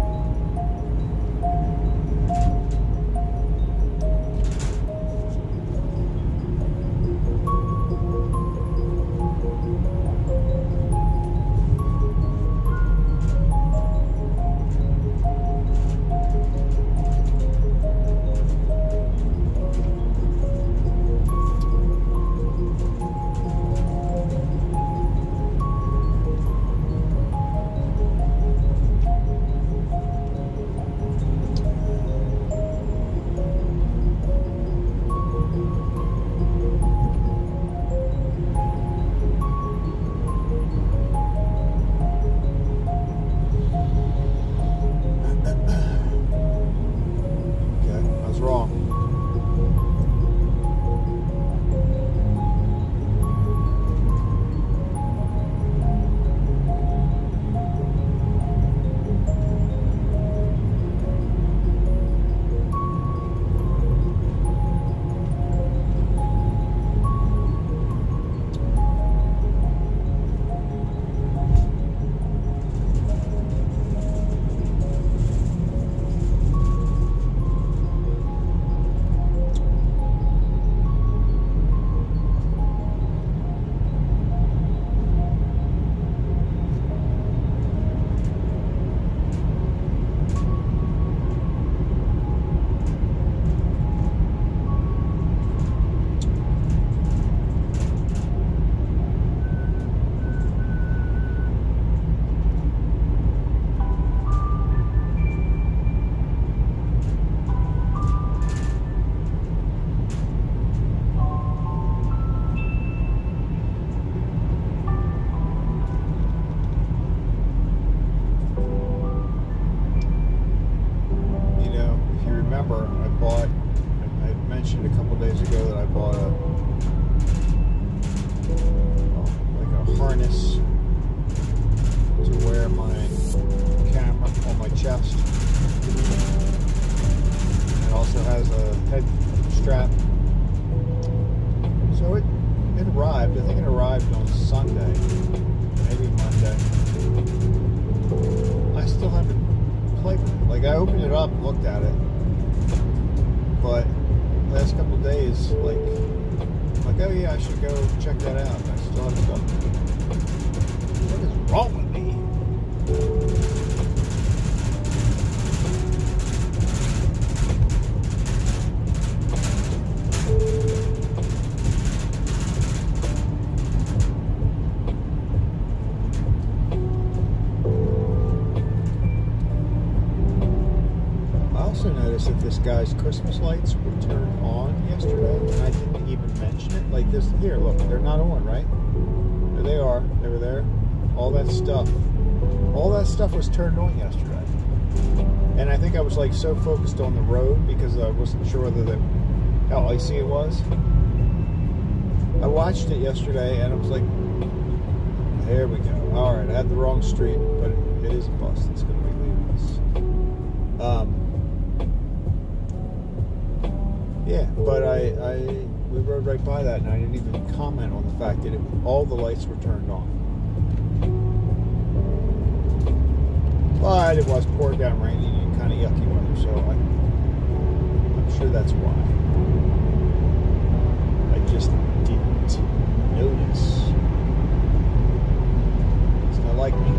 Guy's Christmas lights were turned on yesterday, and I didn't even mention it. Like this, here, look, they're not on, right? There they are. They were there. All that stuff was turned on yesterday. And I think I was like so focused on the road because I wasn't sure how icy it was. I watched it yesterday, and I was like, there we go. All right, I had the wrong street, but it is a bus that's going to be leaving us. Yeah, but we rode right by that, and I didn't even comment on the fact that all the lights were turned on. But it was pouring down raining and kind of yucky weather, so I'm sure that's why. I just didn't notice. It's not like me.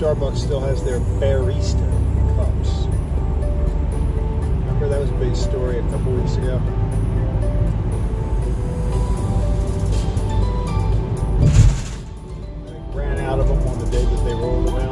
Starbucks still has their barista cups. Remember that was a big story a couple weeks ago. They ran out of them on the day that they rolled them out.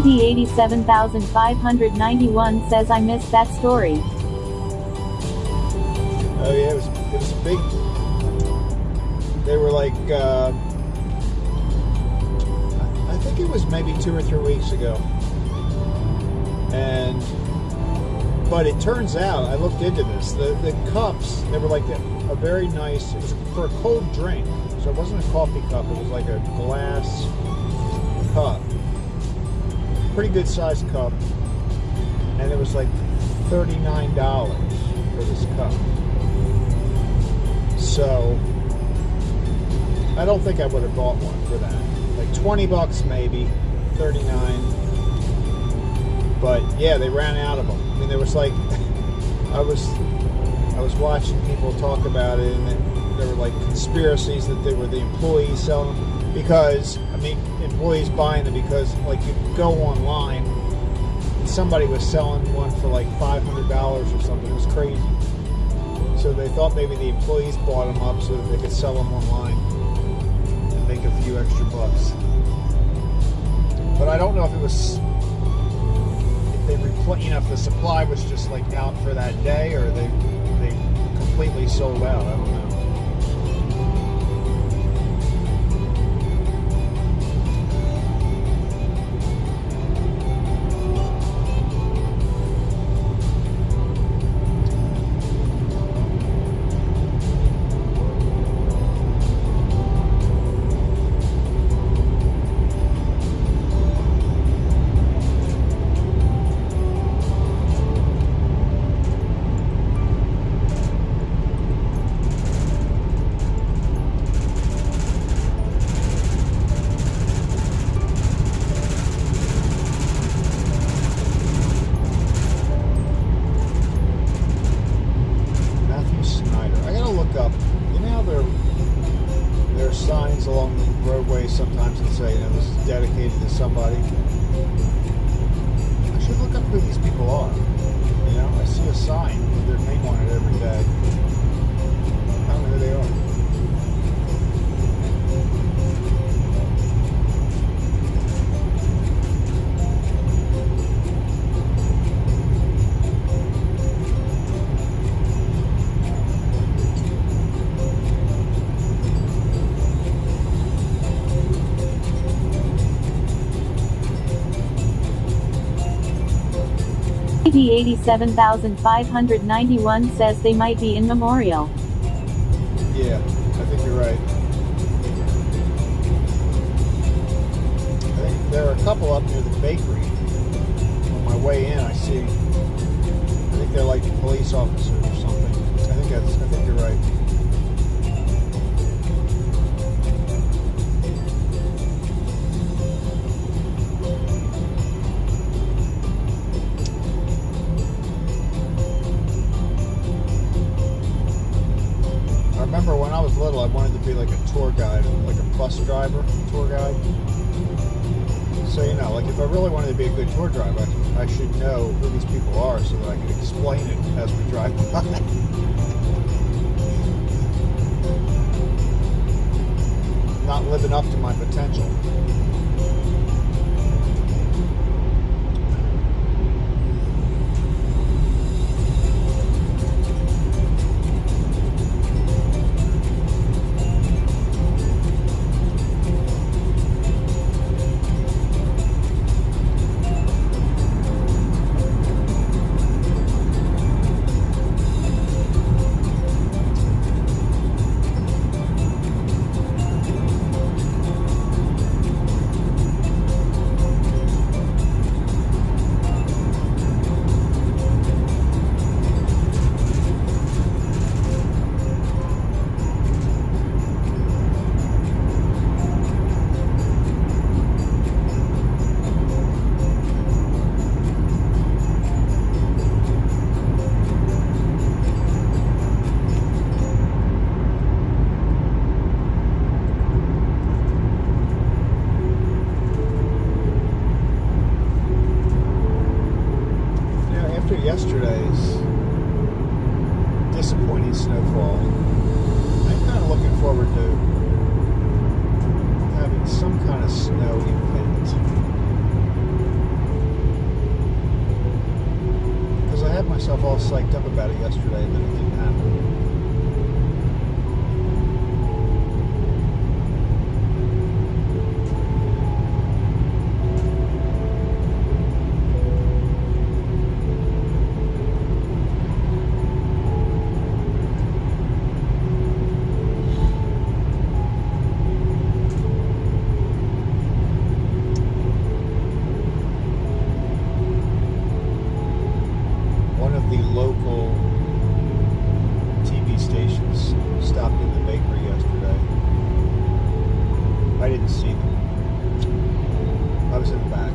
D87,591 says I missed that story. Oh yeah, it was a big. They were like, I think it was maybe 2 or 3 weeks ago, but it turns out I looked into this. The cups, they were like a very nice. It was for a cold drink, so it wasn't a coffee cup. It was like a glass cup. Pretty good sized cup, and it was like $39 for this cup. So I don't think I would have bought one for that. Like $20 maybe, 39. But yeah, they ran out of them. I mean, there was like I was watching people talk about it, and there were like conspiracies that they were the employees selling them. Because, I mean, employees buying them because, like, you go online and somebody was selling one for like $500 or something. It was crazy. So they thought maybe the employees bought them up so that they could sell them online and make a few extra bucks. But I don't know if it was, if the supply was just like out for that day, or they completely sold out. I don't know. Signs along the roadway sometimes that say, this is dedicated to somebody. I should look up who these people are. You know, I see a sign with their name on it every day. I don't know who they are. D87,591 says they might be in Memorial. Yeah, I think you're right. I think there are a couple up near the bakery. On my way in, I think they're like police officers or something. I think you're right. I remember when I was little, I wanted to be like a tour guide, like a bus driver, tour guide. So, you know, like if I really wanted to be a good tour driver, I should know who these people are so that I could explain it as we drive by. Not living up to my potential. yesterday's disappointing snowfall, I'm kind of looking forward to having some kind of snow event. Because I had myself all psyched up about it yesterday, and then it didn't happen. The local TV stations stopped in the bakery yesterday. I didn't see them. I was in the back.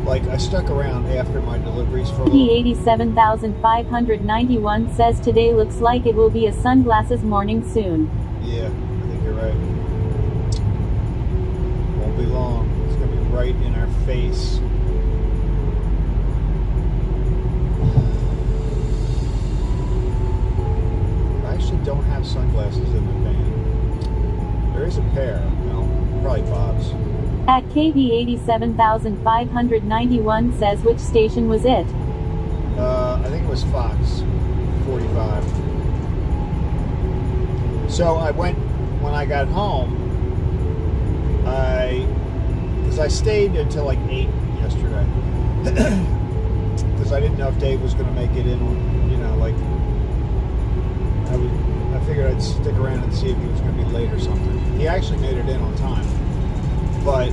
Like, I stuck around after my deliveries for a little. P87,591 says today looks like it will be a sunglasses morning soon. Yeah, I think you're right. Won't be long. It's going to be right in our face. Don't have sunglasses in the van. There is a pair. No, probably Bob's. At KB87,591 says which station was it? I think it was Fox 45. So I went, when I got home, because I stayed until like 8 yesterday. Because I didn't know if Dave was going to make it in, like, I figured I'd stick around and see if he was going to be late or something. He actually made it in on time. But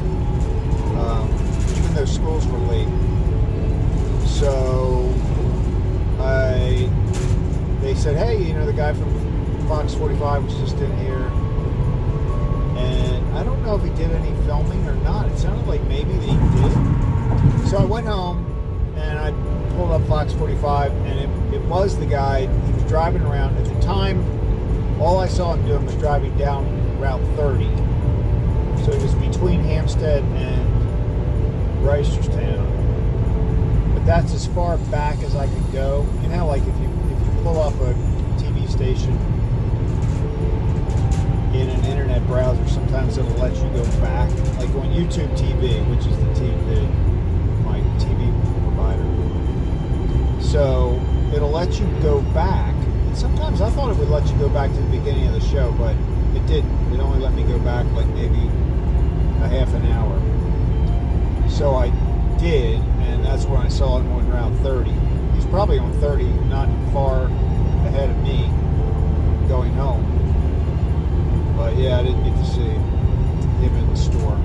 even though schools were late, so they said, hey, the guy from Fox 45 was just in here. And I don't know if he did any filming or not. It sounded like maybe that he did. So I went home and I pulled up Fox 45, and it was the guy. He was driving around. At the time, all I saw him doing was driving down Route 30. So it was between Hampstead and Reisterstown. But that's as far back as I could go. Like if you pull up a TV station in an internet browser, sometimes it'll let you go back. Like on YouTube TV, which is my TV provider. So it'll let you go back. And sometimes I thought it would let you go back to the beginning of the show, but it didn't. It only let me go back like maybe a half an hour. So I did, and that's when I saw him on Route 30. He's probably on 30, not far ahead of me going home. But yeah, I didn't get to see him in the store.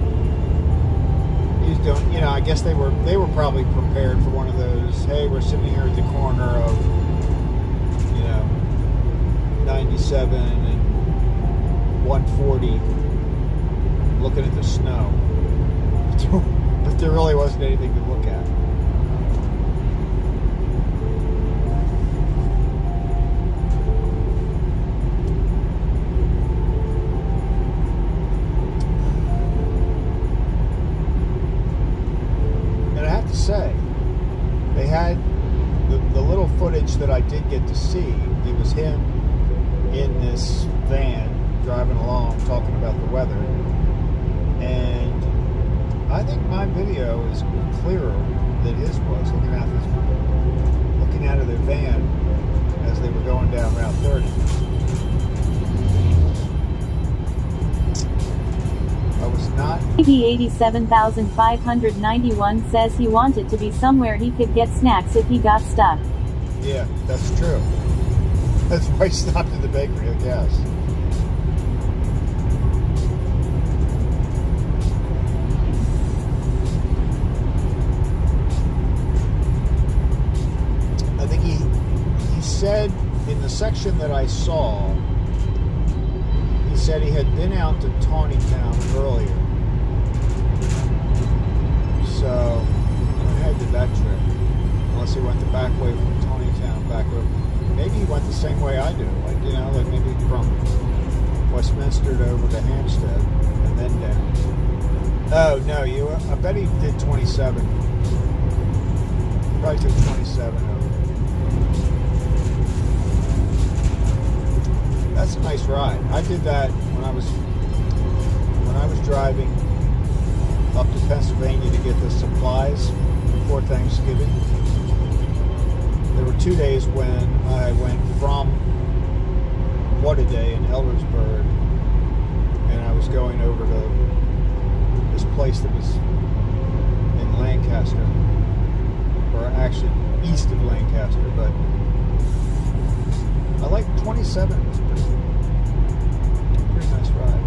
He's doing, I guess they were probably prepared for one of those, hey, we're sitting here at the corner of 97 and 140 looking at the snow. But there really wasn't anything to look at. And I have to say, they had the little footage that I did get to see. It was him in this van driving along talking about the weather, and I think my video is clearer than his was, looking out of their van as they were going down Route 30. I was not. PP87,591 says he wanted to be somewhere he could get snacks if he got stuck. Yeah, that's true. That's why I stopped at the bakery, I guess. I think he said in the section that I saw, he said he had been out to Tawnytown earlier. So, I did that trip. Unless he went the back way from Tawnytown back over. Maybe he went the same way I do, like maybe from Westminster to over to Hampstead and then down. Oh no, I bet he did 27. Probably took 27 over. That's a nice ride. I did that when I was driving up to Pennsylvania to get the supplies before Thanksgiving. There were 2 days when I went from What a Day in Eldersburg, and I was going over to this place that was in Lancaster, or actually east of Lancaster, but I like 27. It was pretty nice ride.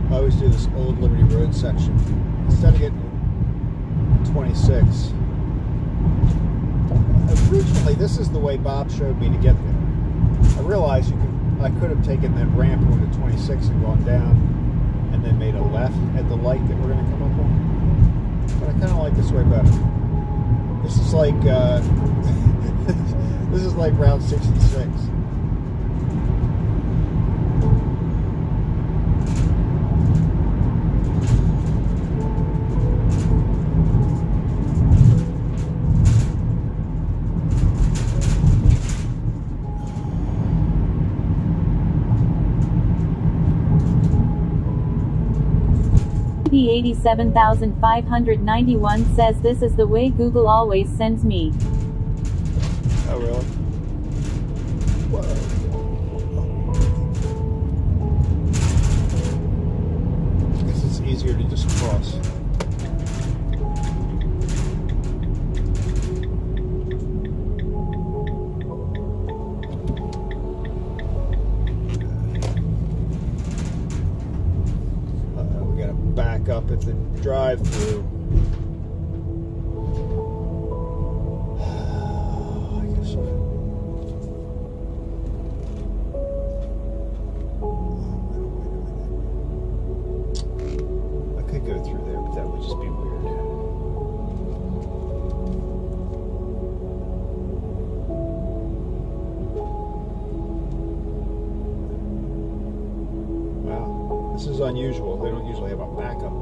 I always do this Old Liberty Road section. Instead of getting 26, originally this is the way Bob showed me to get there. I realized I could have taken that ramp onto 26 and gone down and then made a left at the light that we're going to come up on. But I kind of like this way better. This is like this is like Route 66. P87,591 says this is the way Google always sends me. Oh, really? Whoa. I guess it's easier to just cross. We gotta back up at the drive-through. Go through there, but that would just be weird. Wow, this is unusual. They don't usually have a backup.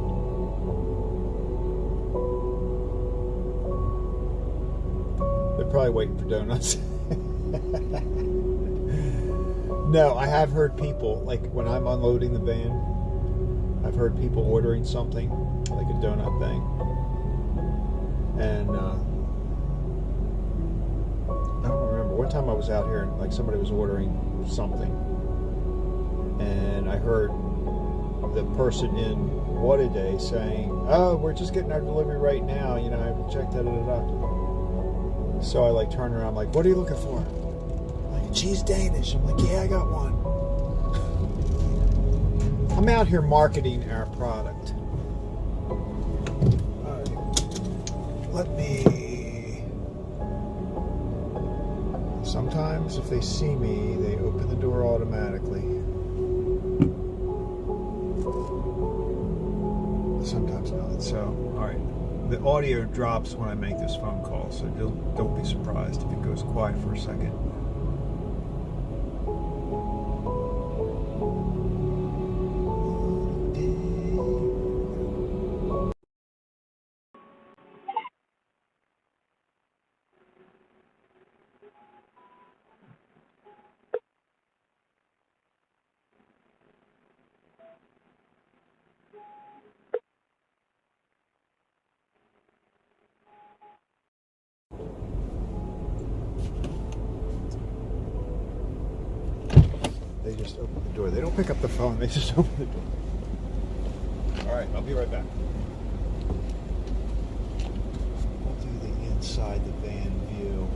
They're probably waiting for donuts. No, I have heard people, like when I'm unloading the van, I've heard people ordering something, like a donut thing, and I don't remember. One time I was out here and like somebody was ordering something, and I heard the person in What a Day saying, "Oh, we're just getting our delivery right now. You know, I checked that it up." So I like turn around, I'm like, "What are you looking for?" Like, cheese Danish. I'm like, "Yeah, I got one." I'm out here marketing our product. Let me... Sometimes if they see me, they open the door automatically. Sometimes not. So, alright. The audio drops when I make this phone call, so don't be surprised if it goes quiet for a second. They just open the door. They don't pick up the phone. They just open the door. All right, I'll be right back. We'll do the inside the van view.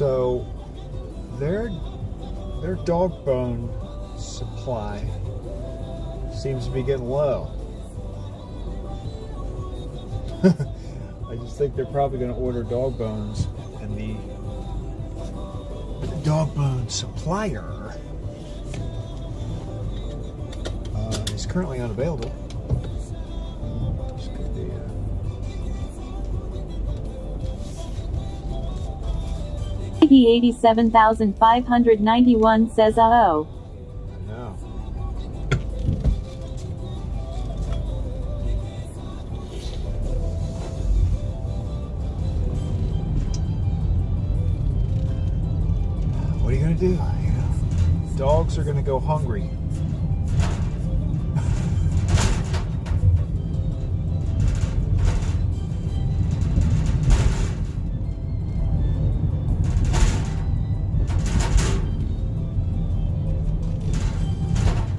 So their dog bone supply seems to be getting low. I just think they're probably going to order dog bones, and the dog bone supplier is currently unavailable. This could be, EP87,591 says, oh. no. What are you going to do? Dogs are going to go hungry.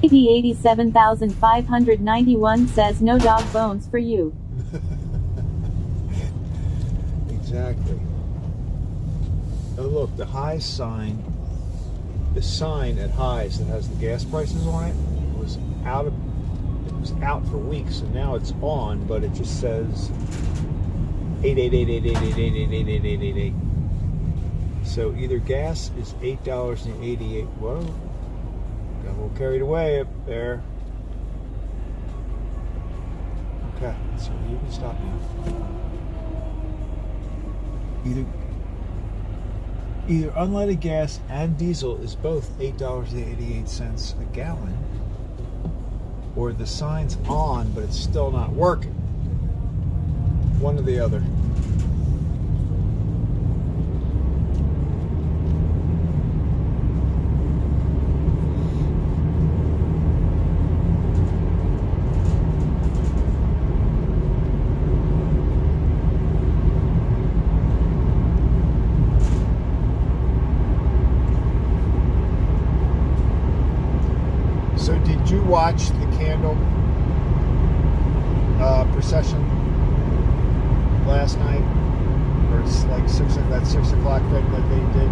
EP87,591 says, no dog bones for you. Exactly. Oh look, the Highs sign, the sign at Highs that has the gas prices on it was out for weeks, and now it's on, but it just says 8888888888888. So either gas is $8.88. Whoa, got a little carried away up there. Okay, so you can stop now. Either unleaded gas and diesel is both $8.88 a gallon, or the sign's on but it's still not working. One or the other. So did you watch the candle procession last night? Or it's like that 6 o'clock thing that they did?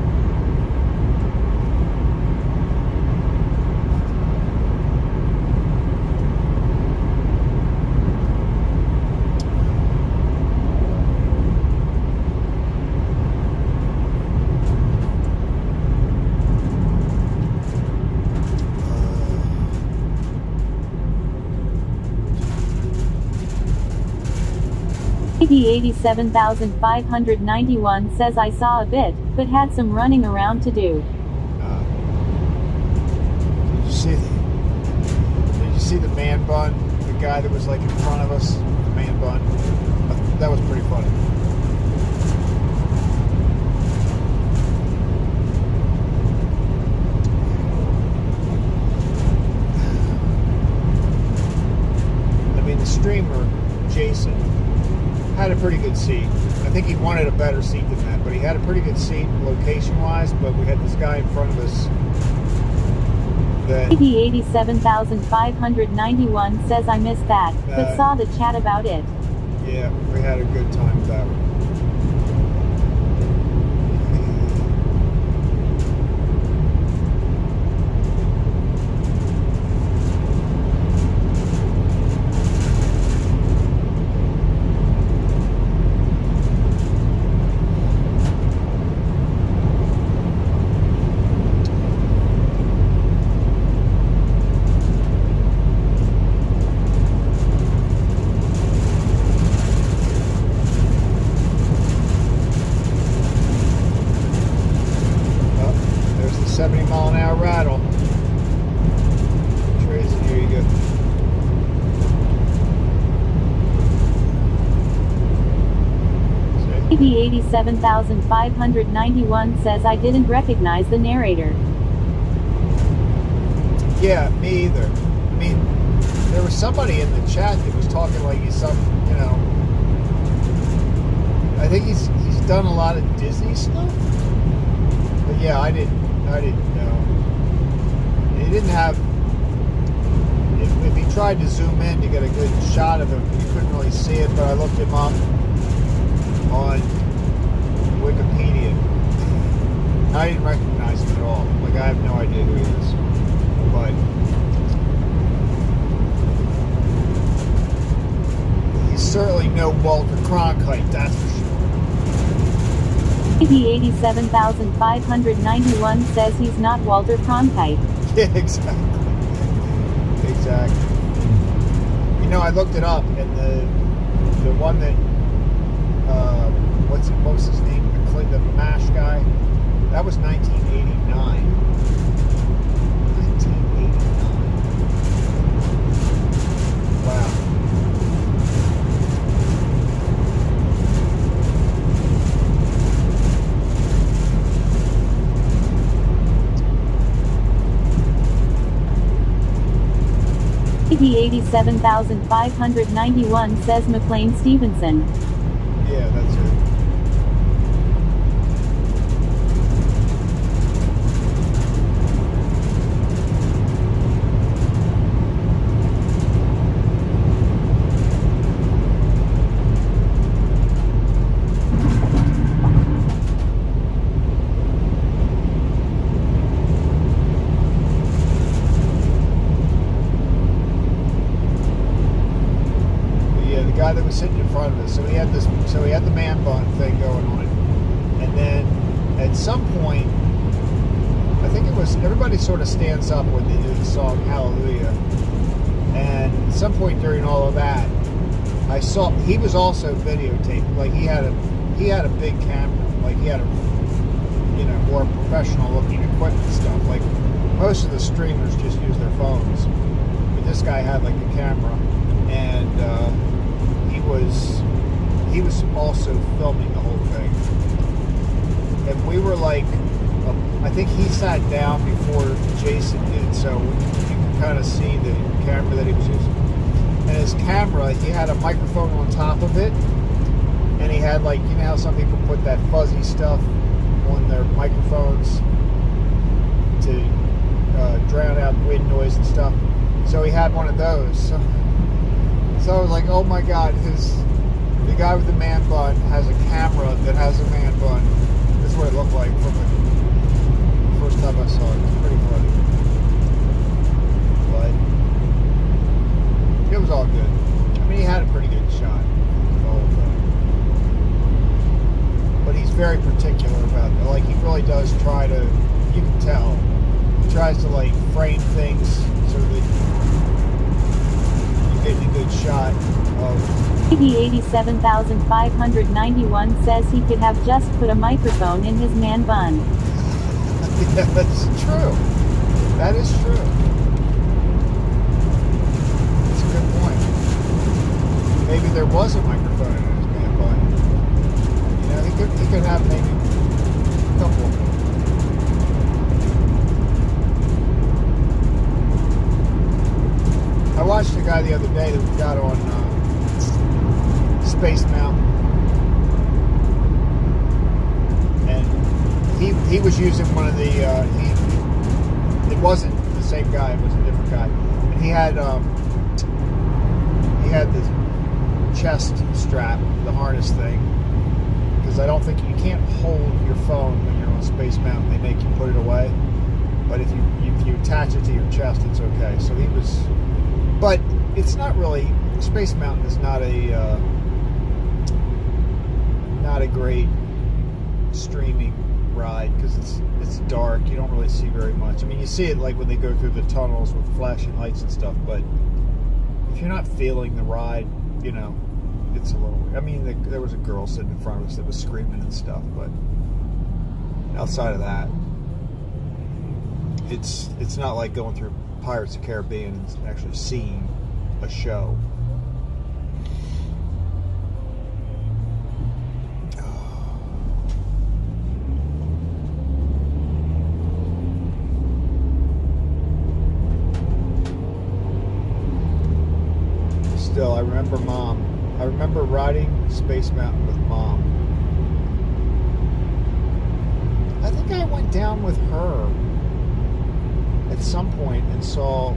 EP87,591 says, I saw a bit, but had some running around to do. Did you see the man bun? The guy that was like in front of us, the man bun. That was pretty funny. I mean, the streamer, Jason, had a pretty good seat. I think he wanted a better seat than that, but he had a pretty good seat location-wise, but we had this guy in front of us that... EP87,591 says, I missed that, but saw the chat about it. Yeah, we had a good time with that one. Oh, there's the 70-mile-an-hour rattle. Tracy, here you go. EP87,591 says, I didn't recognize the narrator. Yeah, me either. I mean, there was somebody in the chat that was talking like he's some, you know, I think he's done a lot of Disney stuff. But yeah, I didn't know. He didn't have, if he tried to zoom in to get a good shot of him, you couldn't really see it, but I looked him up on Wikipedia. I didn't recognize him at all. Like, I have no idea who he is. But he's certainly no Walter Cronkite, that's for sure. AB87,591 says he's not Walter Cronkite. Yeah, exactly. Exactly. You know, I looked it up, and the one that what was his name? The MASH guy. That was 1989. 1989. Wow. AB87,591 says McLean Stevenson. Yeah, that's it. Guy that was sitting in front of us, so he had the man bun thing going on, and then at some point, I think it was, everybody sort of stands up when they do the song Hallelujah, and at some point during all of that, I saw he was also videotaped. Like, he had a big camera, like he had a, you know, more professional looking equipment stuff. Like, most of the streamers just use their phones, but this guy had like a camera, and he was also filming the whole thing, and we were like, I think he sat down before Jason did, so you can kind of see the camera that he was using. And his camera, he had a microphone on top of it, and he had, like, you know how some people put that fuzzy stuff on their microphones to drown out wind noise and stuff. So he had one of those. So I was like, oh my God, the guy with the man bun has a camera that has a man bun. This is what it looked like from the first time I saw it. It was pretty funny. But it was all good. I mean, he had a pretty good shot, the whole thing. But he's very particular about it. Like, he really does try to, you can tell, he tries to, like, frame things so that getting a good shot of. AB87,591 says he could have just put a microphone in his man bun. Yeah, that's true. That is true. That's a good point. Maybe there was a microphone in his man bun. You know, he could have maybe a couple. I watched a guy the other day that we got on Space Mountain, and he was using one of the it wasn't the same guy, it was a different guy, and he had the chest strap, the harness thing, because I don't think you can't hold your phone when you're on Space Mountain. They make you put it away, but if you attach it to your chest, it's okay. So he was. But it's not really, Space Mountain is not a great streaming ride, because it's dark. You don't really see very much. I mean, you see it like when they go through the tunnels with flashing lights and stuff, but if you're not feeling the ride, you know, it's a little, I mean, there was a girl sitting in front of us that was screaming and stuff, but outside of that, it's not like going through Pirates of the Caribbean and actually seeing a show. Still, I remember Mom. I remember riding Space Mountain with Mom. I think I went down with her at some point and saw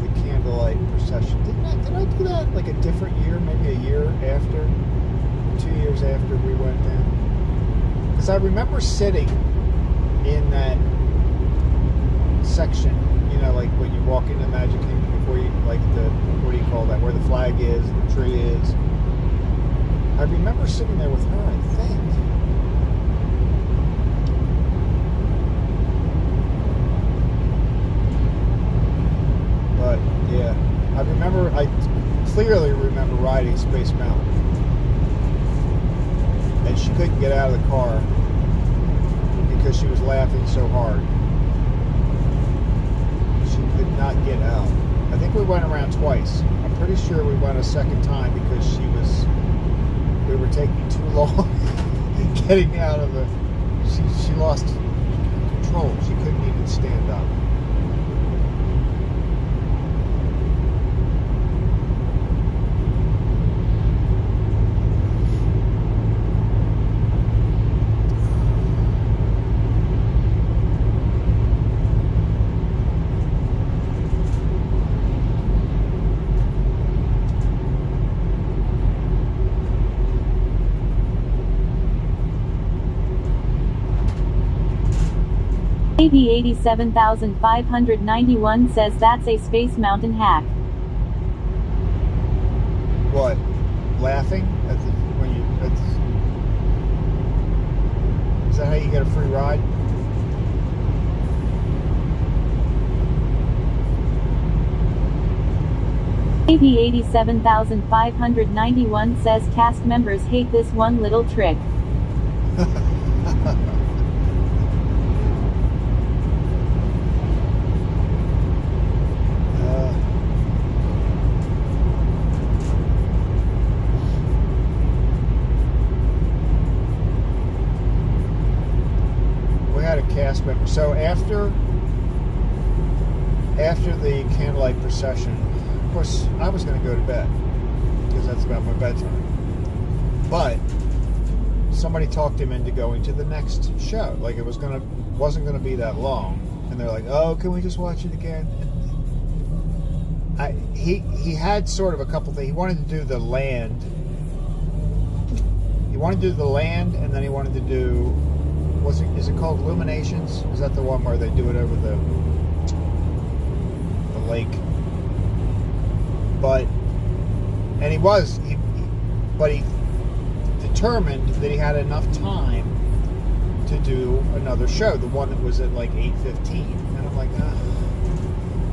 the candlelight procession. Did I do that like a different year, maybe a year after, 2 years after we went down? Because I remember sitting in that section, you know, like when you walk into Magic Kingdom before you, like the, what do you call that, where the flag is, the tree is. I remember sitting there with her, I think. But yeah, I clearly remember riding Space Mountain. And she couldn't get out of the car because she was laughing so hard. She could not get out. I think we went around twice. I'm pretty sure we went a second time because we were taking too long getting out of the, she lost control. She couldn't even stand up. AB87591 says that's a Space Mountain hack. What? Laughing at the, when you? Is that how you get a free ride? AB87591 says cast members hate this one little trick. Cast member. So after the candlelight procession, of course, I was going to go to bed because that's about my bedtime. But somebody talked him into going to the next show. Like it wasn't going to be that long, and they're like, "Oh, can we just watch it again?" He had sort of a couple things. He wanted to do the land. He wanted to do the land, and then he wanted to do. Is it called Illuminations? Is that the one where they do it over the lake? But he determined that he had enough time to do another show, the one that was at like 8:15, and I'm like, ah.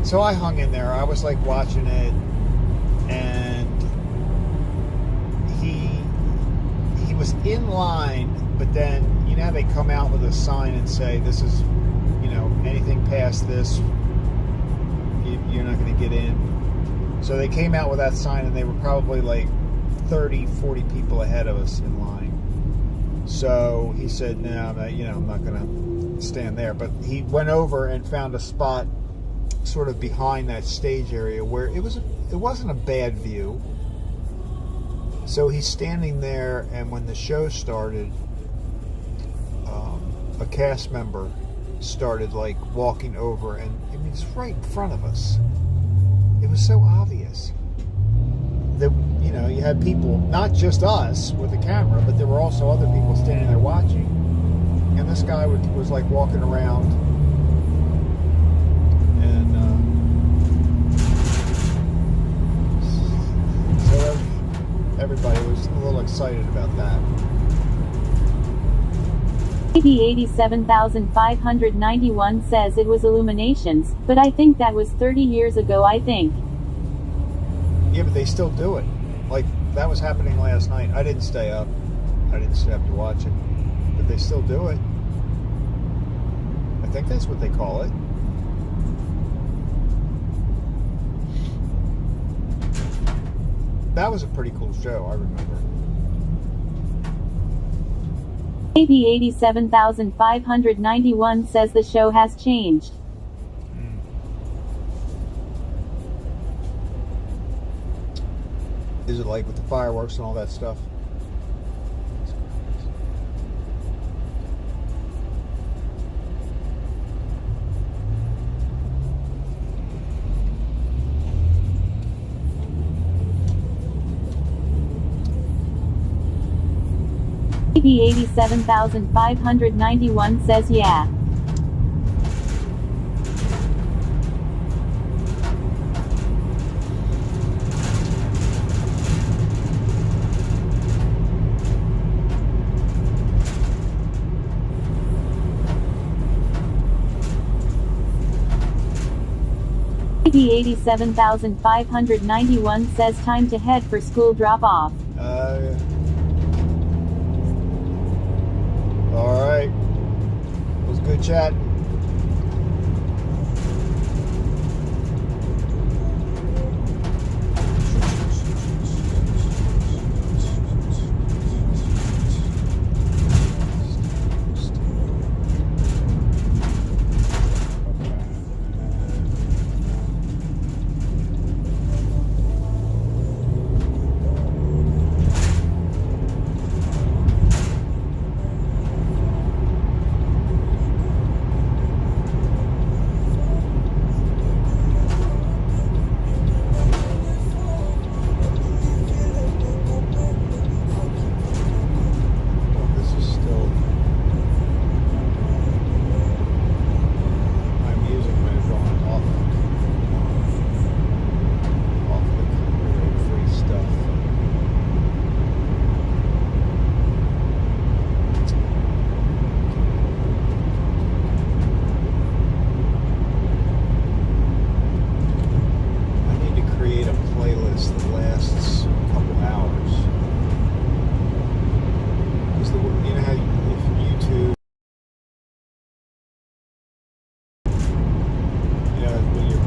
So I hung in there. I was like watching it, and he was in line, but then. You know how they come out with a sign and say, this is, you know, anything past this, you're not going to get in. So they came out with that sign, and they were probably like 30, 40 people ahead of us in line. So he said, no, I'm not going to stand there. But he went over and found a spot sort of behind that stage area where it wasn't a bad view. So he's standing there, and when the show started, a cast member started like walking over, and I mean, it's right in front of us. It was so obvious that, you know, you had people, not just us with the camera, but there were also other people standing there watching. And this guy was like walking around, and so everybody was a little excited about that. AB87591 says it was Illuminations, but I think that was 30 years ago, I think. Yeah, but they still do it. Like, that was happening last night. I didn't stay up. I didn't stay up to watch it. But they still do it. I think that's what they call it. That was a pretty cool show, I remember. AB87591 says the show has changed. Is it like with the fireworks and all that stuff? AB87591 says yeah. BB87591 says time to head for school drop-off. All right. It was good chat.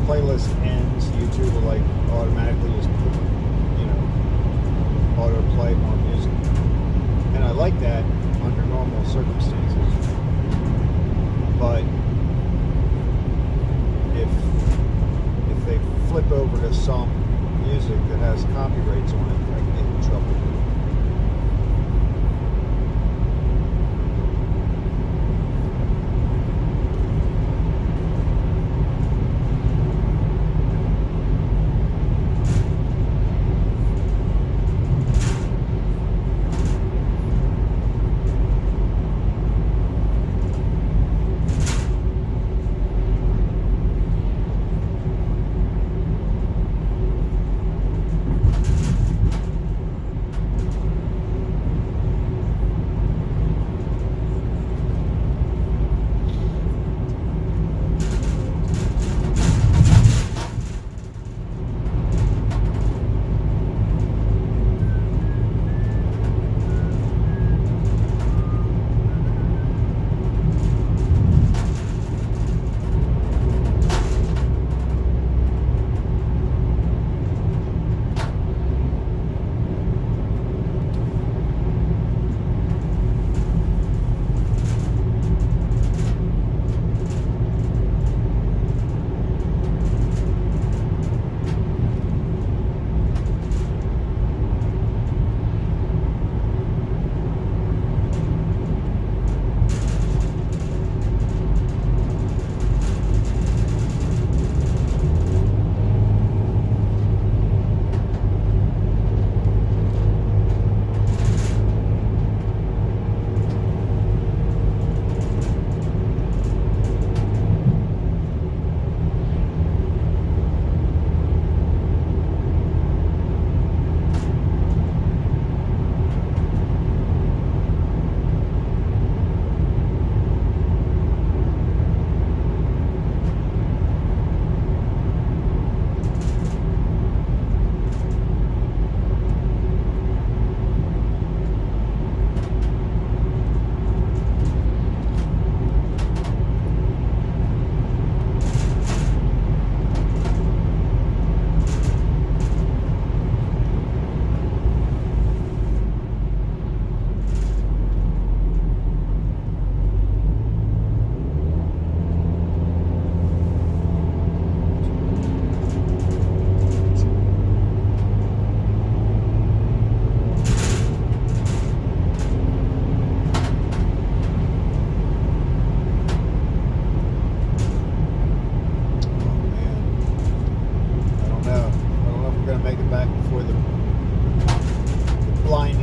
Playlist ends, YouTube will like automatically just put, auto play more music. And I like that under normal circumstances. But if they flip over to some music that has copyrights on it, I can get in trouble.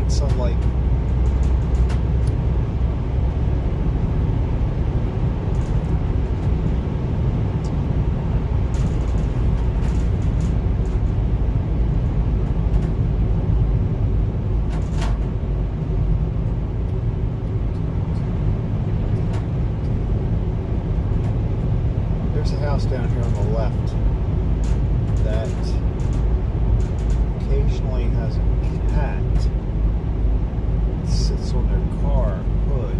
Sunlight. There's a house down here on the left. has a cat that sits on their car hood.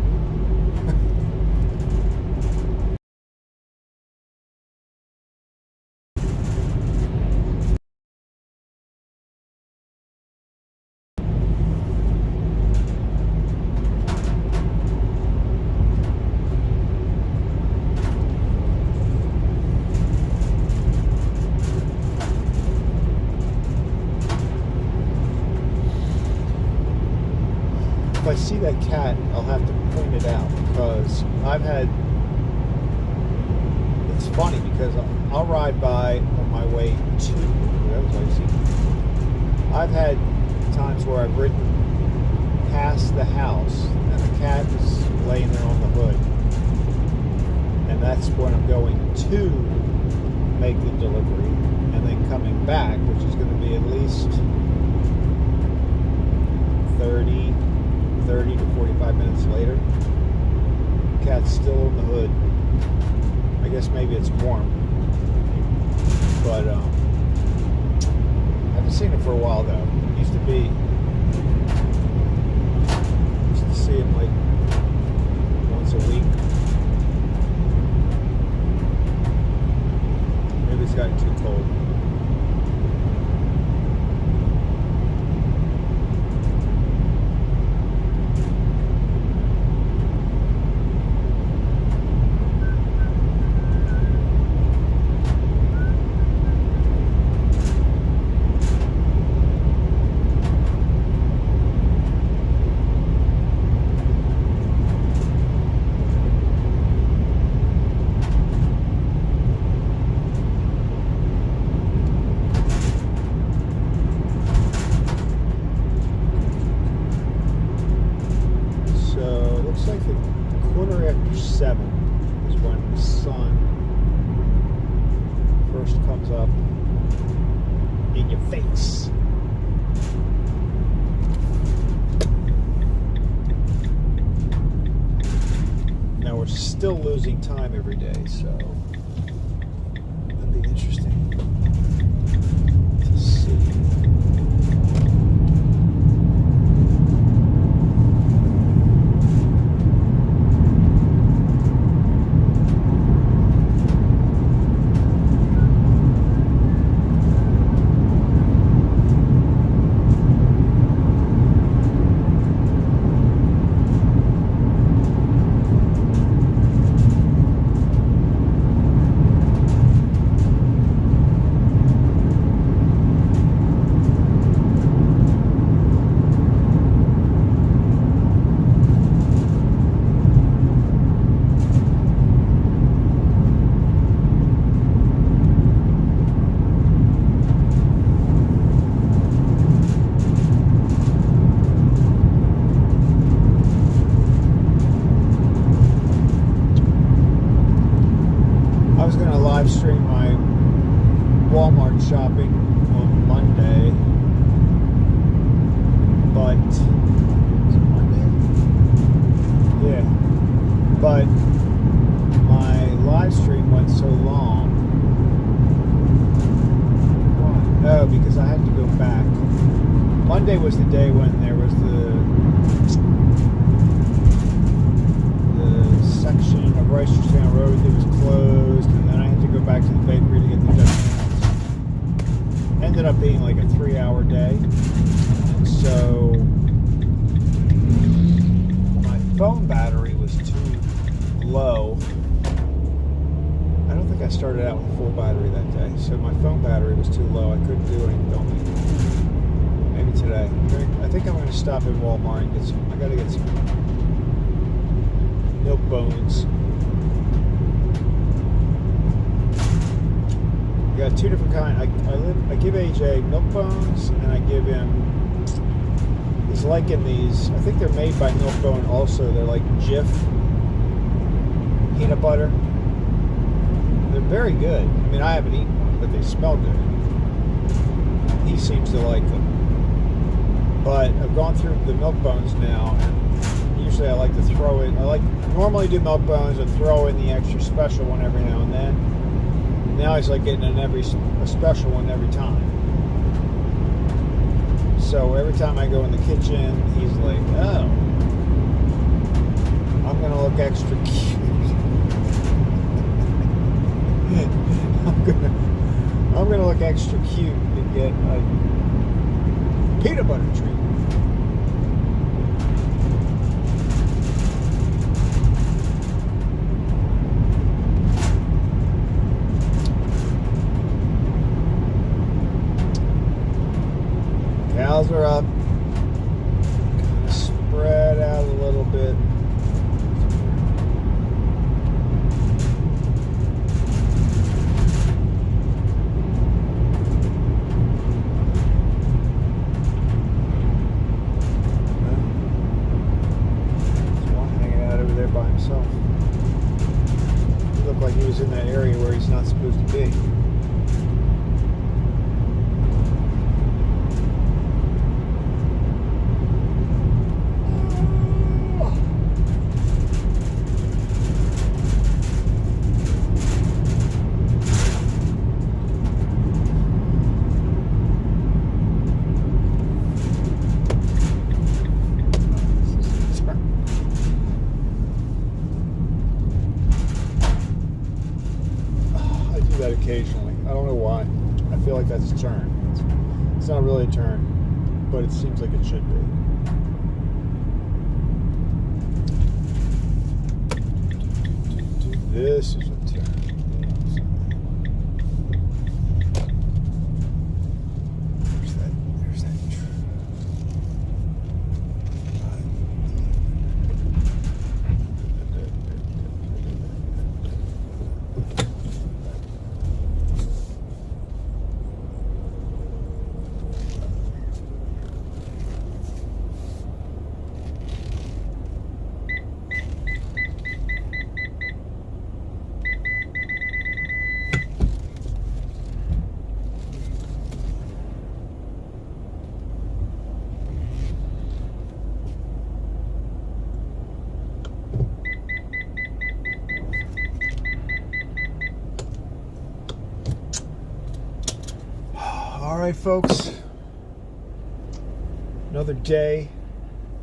If I see that cat, I'll have to point it out because it's funny because I'll ride by on my way to, that was icy. I've had times where I've ridden past the house and the cat is laying there on the hood. And that's when I'm going to make the delivery and then coming back, which is going to be at least 30 to 45 minutes later. The cat's still on the hood. I guess maybe it's warm. But I haven't seen it for a while though. Used to see him like once a week. Maybe it's gotten too cold. Looks like the 7:15 is when the sun first comes up in your face. Now we're still losing time every day, so that'd be interesting to see. I was going to live stream my Walmart shopping on Monday, but is it Monday? Yeah, but my live stream went so long. Why? Oh, because I had to go back. Monday was the day when there was the section of Reisterstown Road that was closed, and then I had to go back to the bakery to get the donuts. Ended up being like a 3-hour day. So my phone battery was too low. I don't think I started out with a full battery that day, so my phone battery was too low. I couldn't do any filming. Maybe today. I think I'm going to stop at Walmart and get some. I got to get some milk bones. I got two different kinds. I give AJ milk bones, and I give him. He's liking these. I think they're made by Milk Bone. Also, they're like Jif peanut butter. They're very good. I mean, I haven't eaten one, but they smell good. He seems to like them. But I've gone through the milk bones now, and usually I like to throw it. I normally do milk bones and throw in the extra special one every now and then. Now he's like getting a special one every time. So So every time I go in the kitchen, he's like, oh, I'm going to look extra cute. I'm gonna look extra cute and get a peanut butter treat. Cows are up. Kind of spread out a little bit. By himself. He looked like he was in that area where he's not supposed to be. That occasionally. I don't know why. I feel like that's a turn. It's not really a turn, but it seems like it should be. This is a turn. There's that All right, folks. Another day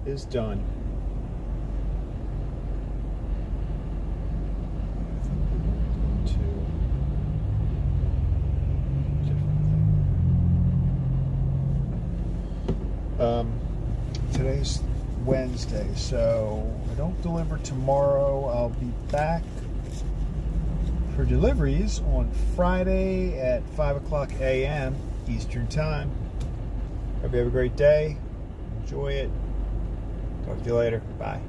is done. Today's Wednesday, so I don't deliver tomorrow. I'll be back for deliveries on Friday at 5 o'clock a.m. Eastern Time. Hope you have a great day. Enjoy it. Talk to you later. Bye.